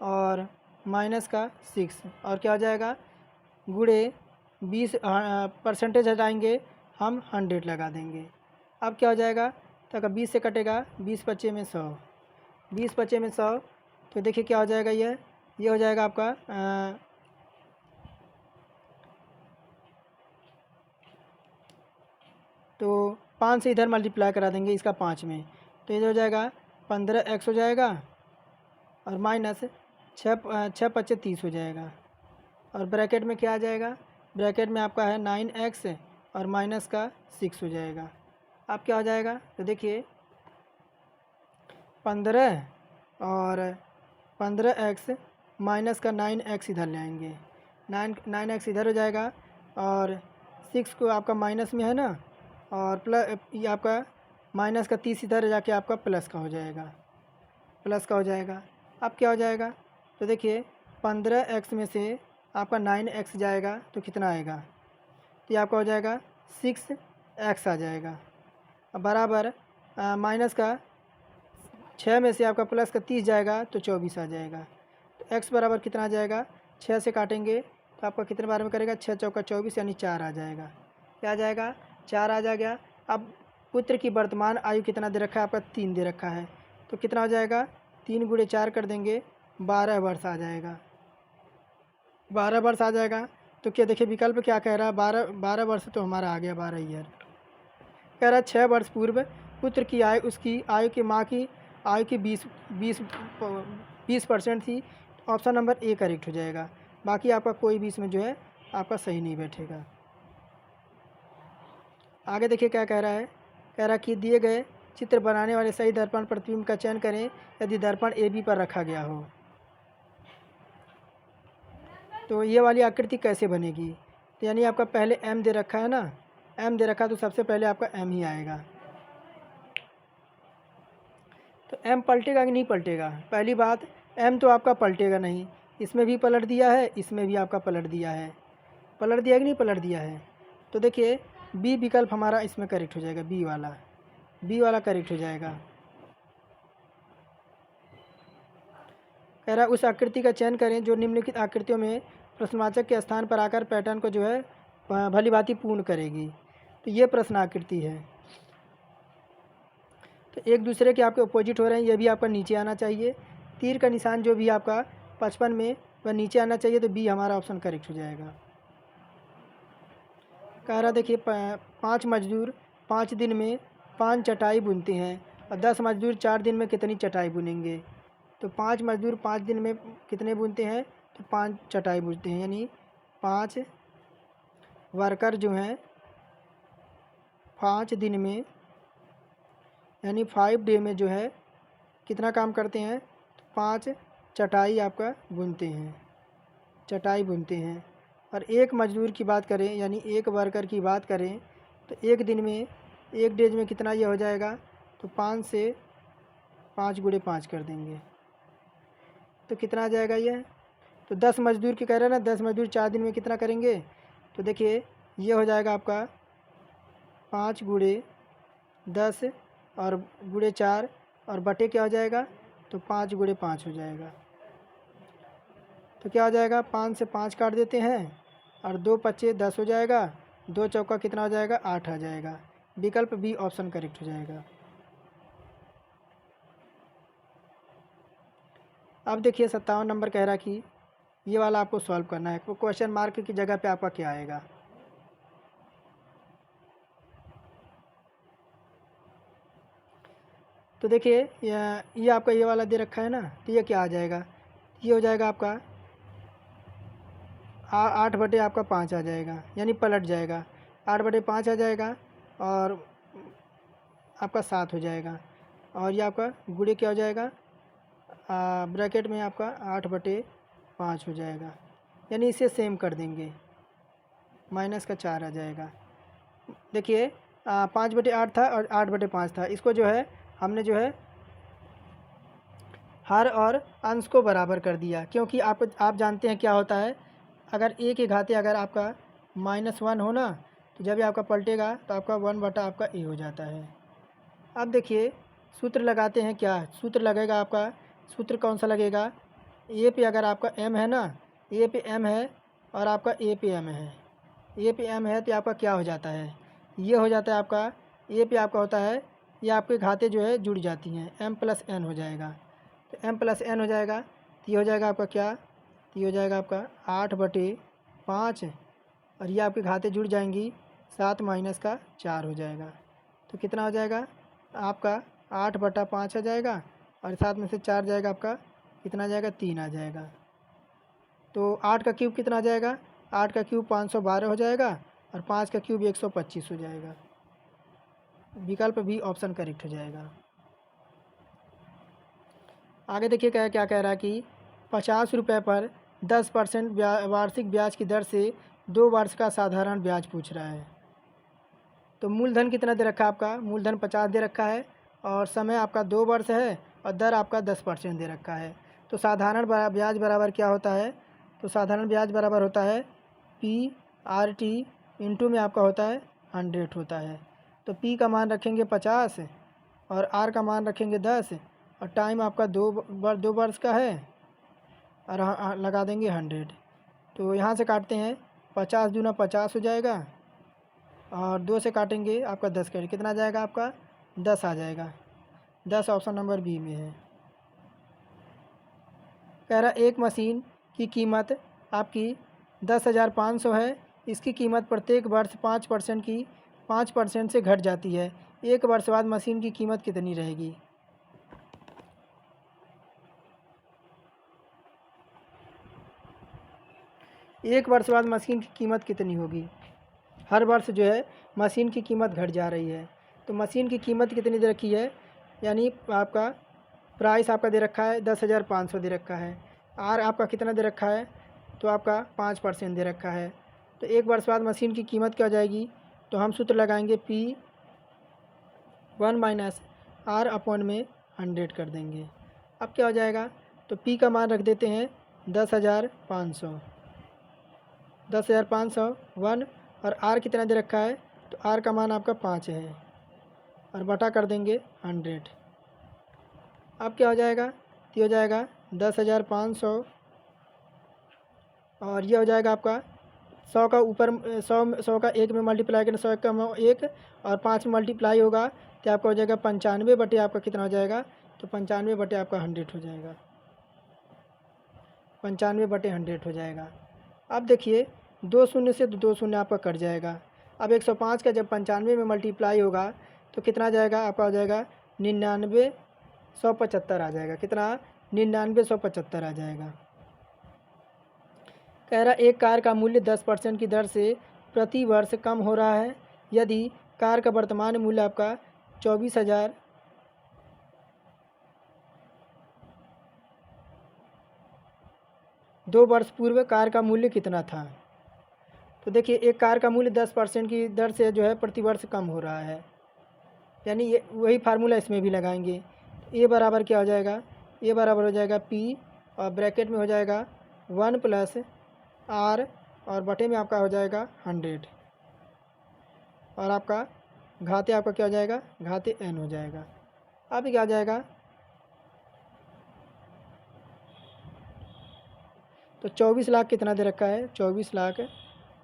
और माइनस का 6 और क्या हो जाएगा गुणे 20 परसेंटेज हटाएंगे हम 100 लगा देंगे। अब क्या हो जाएगा, तो अगर 20 से कटेगा 20 बचे में 100, 20 बचे में 100, तो देखिए क्या हो जाएगा, ये हो जाएगा आपका तो 5 से इधर मल्टीप्लाई करा देंगे इसका 5 में, तो ये हो जाएगा 15x हो जाएगा और माइनस 6 पच्चे 30 हो जाएगा और ब्रैकेट में क्या आ जाएगा, ब्रैकेट में आपका है 9x और माइनस का 6 हो जाएगा। अब क्या हो जाएगा, तो देखिए 15 और 15x माइनस का 9x इधर ले आएंगे, 9x इधर हो जाएगा और 6 को आपका माइनस में है ना, और प्लस ये आपका माइनस का 30 इधर जाके आपका प्लस का हो जाएगा, प्लस का हो जाएगा। अब क्या हो जाएगा, तो देखिए 15x में से आपका 9x जाएगा तो कितना आएगा, तो ये आपका हो जाएगा 6x आ जाएगा। अब बराबर माइनस का 6 में से आपका प्लस का 30 जाएगा तो 24 आ जाएगा। तो x बराबर कितना आ जाएगा, 6 से काटेंगे तो आपका कितने बार में करेगा, 6 चौका 24 यानी 4 आ जाएगा। क्या आ जाएगा, 4 आ जाएगा। अब पुत्र की वर्तमान आयु कितना दे रखा है आपका, 3 दे रखा है, तो कितना हो जाएगा, 3 गुणे 4 कर देंगे 12 वर्ष आ जाएगा। 12 वर्ष आ जाएगा। तो क्या देखिए विकल्प क्या कह रहा है, 12 वर्ष तो हमारा आ गया 12 ईयर। कह रहा है 6 वर्ष पूर्व पुत्र की आयु उसकी आयु की माँ की आयु की 20% थी। ऑप्शन नंबर ए करेक्ट हो जाएगा। बाकी आपका कोई भी इसमें जो है आपका सही नहीं बैठेगा। आगे देखिए क्या कह रहा है, कह रहा है कि दिए गए चित्र बनाने वाले सही दर्पण प्रतिबिंब का चयन करें यदि दर्पण ए बी पर रखा गया हो। तो ये वाली आकृति कैसे बनेगी, तो यानी आपका पहले एम दे रखा है ना, एम दे रखा तो सबसे पहले आपका एम ही आएगा। तो एम पलटेगा कि नहीं पलटेगा, पहली बात एम तो आपका पलटेगा नहीं, इसमें भी पलट दिया है, इसमें भी आपका पलट दिया है, पलट दिया कि नहीं पलट दिया है। तो देखिए बी विकल्प हमारा इसमें करेक्ट हो जाएगा, बी वाला करेक्ट हो जाएगा। कह रहा उस आकृति का चयन करें जो निम्नलिखित आकृतियों में प्रश्नवाचक के स्थान पर आकर पैटर्न को जो है भली भांति पूर्ण करेगी। तो ये प्रश्न आकृति है, तो एक दूसरे के आपके अपोजिट हो रहे हैं, ये भी आपका नीचे आना चाहिए। तीर का निशान जो भी आपका 55 में वह नीचे आना चाहिए, तो बी हमारा ऑप्शन करेक्ट हो जाएगा। कह रहा देखिए 5 मजदूर 5 दिन में 5 चटाई बुनते हैं और 10 मजदूर 4 दिन में कितनी चटाई बुनेंगे। तो 5 मजदूर 5 दिन में कितने बुनते हैं, तो 5 चटाई बुनते हैं, यानी 5 वर्कर जो हैं 5 दिन में यानी 5 डे में जो है कितना काम करते हैं, तो 5 चटाई आपका बुनते हैं, चटाई बुनते हैं। और एक मजदूर की बात करें यानी एक वर्कर की बात करें तो एक दिन में एक डेज में कितना ये हो जाएगा, तो 5 से 5 गुणे 5 कर देंगे तो कितना आ जाएगा ये। तो 10 मजदूर की कह रहे हैं ना, 10 मजदूर 4 दिन में कितना करेंगे, तो देखिए ये हो जाएगा आपका 5 गुणे 10 और गुणे 4 और बटे क्या हो जाएगा, तो 5 गुणे 5 हो जाएगा। तो क्या हो जाएगा, 5 से 5 काट देते हैं और 2 पच्चे 10 हो जाएगा, 2 चौका कितना हो जाएगा, 8 आ जाएगा। विकल्प बी ऑप्शन करेक्ट हो जाएगा। अब देखिए 57 नंबर कह रहा कि ये वाला आपको सॉल्व करना है, तो क्वेश्चन मार्क की जगह पे आपका क्या आएगा। तो देखिए ये आपका ये वाला दे रखा है ना, तो ये क्या आ जाएगा, ये हो जाएगा आपका 8 बटे आपका 5 आ जाएगा, यानी पलट जाएगा, 8 बटे 5 आ जाएगा और आपका 7 हो जाएगा। और ये आपका गुणे क्या हो जाएगा, ब्रैकेट में आपका 8 बटे 5 हो जाएगा, यानी इसे सेम कर देंगे, माइनस का 4 आ जाएगा। देखिए 5 बटे 8 था और 8 बटे 5 था, इसको जो है हमने जो है हर और अंश को बराबर कर दिया, क्योंकि आप जानते हैं क्या होता है, अगर ए के घाते अगर आपका -1 हो ना, तो जब ये आपका पलटेगा तो आपका 1 बटा आपका ए हो जाता है। अब देखिए सूत्र लगाते हैं, क्या सूत्र लगेगा आपका, सूत्र कौन सा लगेगा, ए पे अगर आपका m है ना, ए पे m है और आपका ए पे m है, ए पे m है तो आपका क्या हो जाता है, ये हो जाता है आपका ए पे आपका होता है, ये आपके घाते जो है जुड़ जाती हैं, m + n हो जाएगा। तो m + n हो जाएगा तो ये हो जाएगा आपका क्या, ये हो जाएगा आपका 8 बटे 5 और ये आपके घाते जुड़ जाएंगी, 7 माइनस का 4 हो जाएगा। तो कितना हो जाएगा आपका 8 बटा 5 आ जाएगा और 7 में से 4 जाएगा आपका कितना आ जाएगा, 3 आ जाएगा। तो 8 का क्यूब कितना आ जाएगा, 8 का क्यूब 512 हो जाएगा और 5 का क्यूब 125 हो जाएगा। विकल्प भी ऑप्शन करेक्ट हो जाएगा। आगे देखिए क्या कह रहा है कि 50 रुपये पर 10% वार्षिक ब्याज की दर से 2 वर्ष का साधारण ब्याज पूछ रहा है। तो मूलधन कितना दे रखा है आपका, मूलधन 50 दे रखा है और समय आपका 2 वर्ष है और दर आपका 10% दे रखा है। तो साधारण ब्याज बराबर क्या होता है, तो साधारण ब्याज बराबर होता है PRT इंटू में आपका होता है 100 होता है। तो P का मान रखेंगे 50 और R का मान रखेंगे 10 और टाइम आपका 2 वर्ष का है और लगा देंगे 100। तो यहाँ से काटते हैं 50 दूना 50 हो जाएगा और 2 से काटेंगे आपका 10 करें, कितना आ जाएगा आपका 10 आ जाएगा। 10 ऑप्शन नंबर बी में है। कह रहा एक मशीन की कीमत आपकी 10,500 है, इसकी कीमत प्रत्येक वर्ष 5% से घट जाती है। एक वर्ष बाद मशीन की कीमत कितनी रहेगी? एक वर्ष बाद मशीन की कीमत कितनी होगी? हर वर्ष जो है मशीन की कीमत घट जा रही है। तो मशीन की कीमत कितनी दे रखी है, यानी आपका प्राइस आपका दे रखा है 10,500 दे रखा है। आर आपका कितना दे रखा है, तो आपका 5% दे रखा है। तो एक वर्ष बाद मशीन की कीमत क्या हो जाएगी? तो हम सूत्र लगाएंगे P1 माइनस R अपॉन में 100 कर देंगे। अब क्या हो जाएगा? तो P का मान रख देते हैं 10,500 1 और R कितना दे रखा है, तो R का मान आपका 5 है और बटा कर देंगे 100। अब क्या हो जाएगा? तो ये हो जाएगा 10,500 और ये हो जाएगा आपका 100 का ऊपर 100 का 1 में मल्टीप्लाई करें, 100 का 1 और 5 में मल्टीप्लाई होगा तो आपका हो जाएगा 95 बटे आपका कितना हो जाएगा, तो 95 बटे आपका 100 हो जाएगा। 95 बटे 100 हो जाएगा। अब देखिए 2 शून्य से 2 शून्य आपका कट जाएगा। अब 105 का जब 95 में मल्टीप्लाई होगा तो कितना आ जाएगा आपका, हो जाएगा 99,175 आ जाएगा। कितना? 99,175 आ जाएगा। कह रहा एक कार का मूल्य 10% की दर से प्रति वर्ष कम हो रहा है। यदि कार का वर्तमान मूल्य आपका 24,000 2 वर्ष पूर्व कार का मूल्य कितना था? तो देखिए एक कार का मूल्य 10% की दर से जो है प्रति वर्ष कम हो रहा है, यानी ये वही फार्मूला इसमें भी लगाएंगे। ए बराबर क्या हो जाएगा? ए बराबर हो जाएगा P और ब्रैकेट में हो जाएगा 1 प्लस R और बटे में आपका हो जाएगा 100 और आपका घाते आपका क्या हो जाएगा, घाते n हो जाएगा। अब क्या आ जाएगा, तो 24 लाख कितना दे रखा है, 24 लाख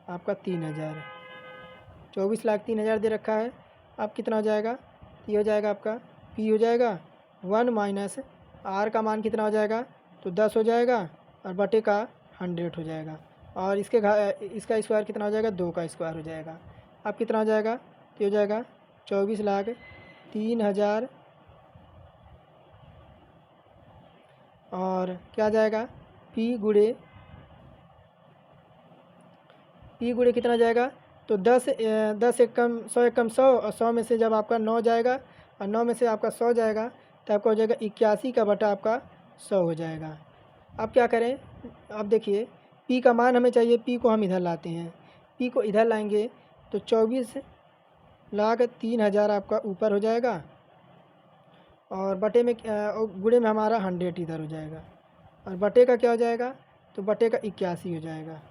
आपका 3,000, 24 लाख 3,000 दे रखा है। अब कितना हो जाएगा, ये हो जाएगा आपका P हो जाएगा 1 माइनस R का मान कितना हो जाएगा, तो 10 हो जाएगा और बटे का 100 हो जाएगा और इसका स्क्वायर कितना हो जाएगा, 2 का स्क्वायर हो जाएगा। अब कितना हो जाएगा, तो हो जाएगा 24 लाख 3,000 और क्या आ जाएगा P गुणे कितना जाएगा, तो 10 एक कम 100 एक कम 100 और 100 में से जब आपका 9 जाएगा और 9 में से आपका 100 जाएगा तो आपका हो जाएगा 81 का बटा आपका 100 हो जाएगा। अब क्या करें, अब देखिए P का मान हमें चाहिए, P को हम इधर लाते हैं, P को इधर लाएंगे तो 24 लाख 3,000 आपका ऊपर हो जाएगा और बटे में गुणे में हमारा 100 इधर हो जाएगा और बटे का क्या हो जाएगा, तो बटे का 81 हो जाएगा,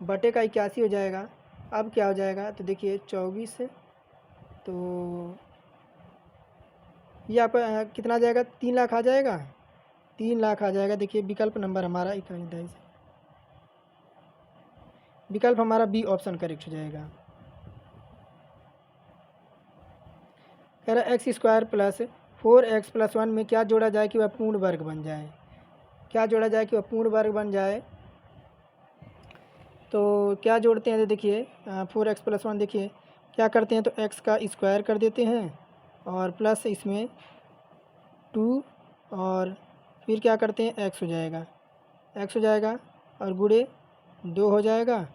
बटे का 81 हो जाएगा। अब क्या हो जाएगा, तो देखिए 24 तो ये आपका कितना आ जाएगा, 3 लाख आ जाएगा, 3 लाख आ जाएगा। देखिए विकल्प नंबर हमारा विकल्प हमारा बी ऑप्शन करेक्ट हो जाएगा। कह रहा x square plus 4x plus 1 में क्या जोड़ा जाए कि वह पूर्ण वर्ग बन जाए, क्या जोड़ा जाए कि वह पूर्ण वर्ग बन जाए। तो क्या जोड़ते हैं, तो देखिए 4x प्लस 1 देखिए क्या करते हैं, तो x का स्क्वायर कर देते हैं और प्लस इसमें 2 और फिर क्या करते हैं x हो जाएगा, x हो जाएगा और गुणे 2 हो जाएगा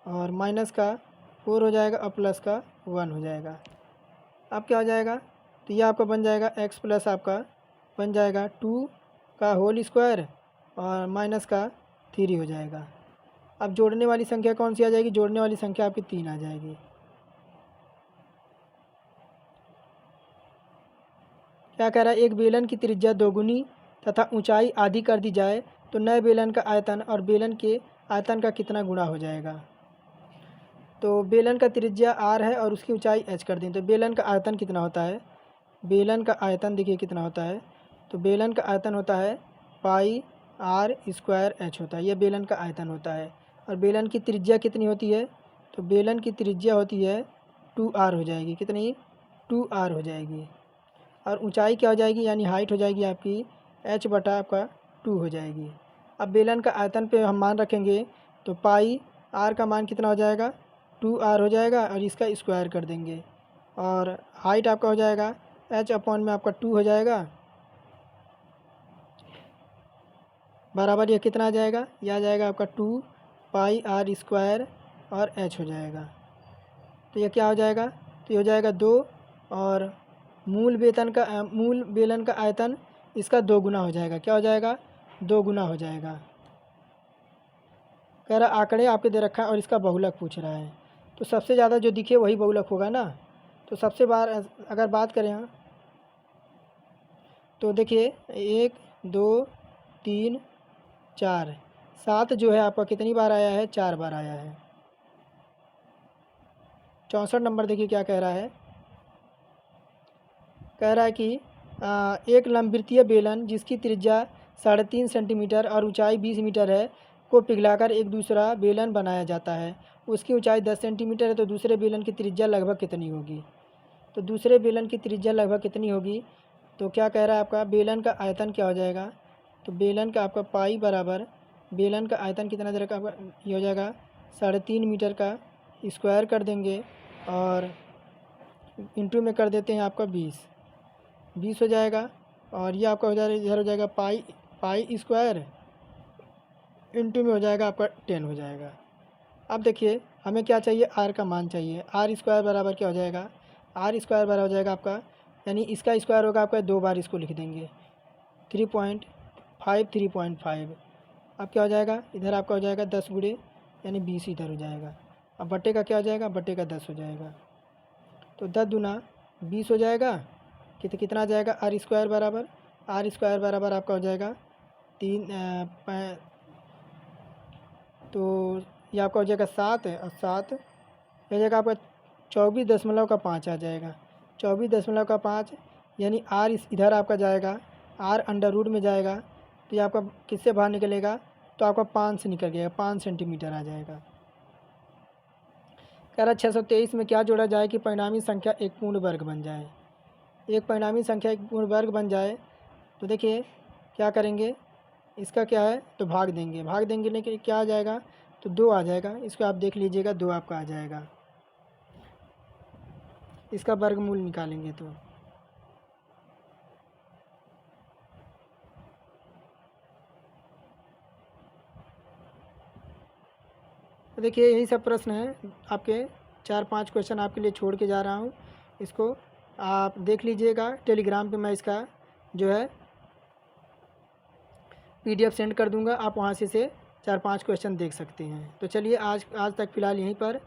और माइनस का 4 हो जाएगा और प्लस का 1 हो जाएगा। अब क्या हो जाएगा, तो ये आपका बन जाएगा x प्लस आपका बन जाएगा 2 का होल स्क्वायर और माइनस का 3 हो जाएगा। अब जोड़ने वाली संख्या कौन सी आ जाएगी, जोड़ने वाली संख्या आपकी 3 आ जाएगी। क्या कह रहा है, एक बेलन की त्रिज्या दोगुनी तथा ऊंचाई आधी कर दी जाए तो नए बेलन का आयतन और बेलन के आयतन का कितना गुणा हो जाएगा। तो बेलन का त्रिज्या r है और उसकी ऊंचाई h कर दें, तो बेलन का आयतन कितना होता है। बेलन का आयतन देखिए कितना होता है, तो बेलन का आयतन होता है पाई r स्क्वायर h होता है, यह बेलन का आयतन होता है। और बेलन की त्रिज्या कितनी होती है, तो बेलन की त्रिज्या होती है 2r हो जाएगी, कितनी 2r हो जाएगी। और ऊंचाई क्या हो जाएगी, यानी हाइट हो जाएगी आपकी h बटा आपका 2 हो जाएगी। अब बेलन का आयतन पे हम मान रखेंगे, तो पाई r का मान कितना हो जाएगा 2r हो जाएगा, और इसका स्क्वायर कर देंगे। और हाइट आपका हो जाएगा h अपॉन में आपका 2 हो जाएगा, बराबर यह कितना आ जाएगा, यह आ जाएगा आपका 2 पाई r स्क्वायर और h हो जाएगा। तो यह क्या हो जाएगा, तो ये हो जाएगा 2, और मूल बेलन का आयतन इसका 2 गुना हो जाएगा। क्या हो जाएगा, 2 गुना हो जाएगा। कह रहा आंकड़े आपके दे रखा है और इसका बहुलक पूछ रहा है, तो सबसे ज़्यादा जो दिखे वही बहुलक होगा ना। तो सबसे बार अगर बात करें यहाँ, तो देखिए 1 2 3 4 7 जो है आपका कितनी बार आया है, 4 बार आया है। 64 नंबर देखिए क्या कह रहा है, कह रहा है कि एक लंबवृत्तीय बेलन जिसकी त्रिज्या 3.5 सेंटीमीटर और ऊंचाई 20 मीटर है को पिघलाकर एक दूसरा बेलन बनाया जाता है। उसकी ऊंचाई 10 सेंटीमीटर है, तो दूसरे बेलन की त्रिज्या लगभग कितनी होगी। तो दूसरे बेलन की त्रिज्या लगभग कितनी होगी, तो क्या कह रहा है आपका बेलन का आयतन क्या हो जाएगा, तो बेलन का आपका पाई बराबर बेलन का आयतन कितना देर का ये हो जाएगा 3.5 मीटर का स्क्वायर कर देंगे, और इंटू में कर देते हैं आपका 20 हो जाएगा। और ये आपका हो जाएगा इधर हो जाएगा पाई स्क्वायर इंटू में हो जाएगा आपका 10 हो जाएगा। अब देखिए हमें क्या चाहिए, r का मान चाहिए। r स्क्वायर बराबर क्या हो जाएगा, r स्क्वायर बराबर हो जाएगा आपका, यानी इसका स्क्वायर होगा आपका 2 बार इसको लिख देंगे 3.5। अब क्या हो जाएगा, इधर आपका हो जाएगा 10 गुणे यानी 20 इधर हो जाएगा। अब बट्टे का क्या हो जाएगा, बट्टे का 10 हो जाएगा। तो 10 दूना 20 हो जाएगा, कितना आ जाएगा, r स्क्वायर बराबर आपका हो जाएगा 3 तो ये आपका हो जाएगा 7 है, और 7 हो जाएगा आपका 24.5 आ जाएगा, 24.5 यानी r इधर आपका जाएगा, r अंडर रूट में जाएगा, तो ये आपका किससे बाहर निकलेगा, तो आपका 5 से निकल गया, 5 सेंटीमीटर आ जाएगा। कह रहा 623 में क्या जोड़ा जाए कि परिणामी संख्या एक पूर्ण वर्ग बन जाए। एक परिणामी संख्या एक पूर्ण वर्ग बन जाए, तो देखिए क्या करेंगे, इसका क्या है, तो भाग देंगे लेकिन क्या आ जाएगा, तो 2 आ जाएगा। इसको आप देख लीजिएगा 2 आपका आ जाएगा, इसका वर्गमूल निकालेंगे तो देखिए यही सब प्रश्न है आपके, 4-5 क्वेश्चन आपके लिए छोड़ के जा रहा हूँ, इसको आप देख लीजिएगा। टेलीग्राम पे मैं इसका जो है PDF सेंड कर दूंगा, आप वहाँ से 4-5 क्वेश्चन देख सकते हैं। तो चलिए आज तक फ़िलहाल यहीं पर,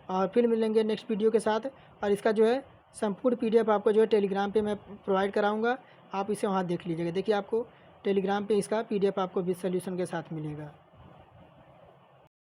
और फिर मिलेंगे नेक्स्ट वीडियो के साथ। और इसका जो है संपूर्ण PDF आपको जो है टेलीग्राम पे मैं प्रोवाइड कराऊंगा, आप इसे वहाँ देख लीजिएगा। देखिए आपको टेलीग्राम पे इसका PDF आपको विद सॉल्यूशन के साथ मिलेगा।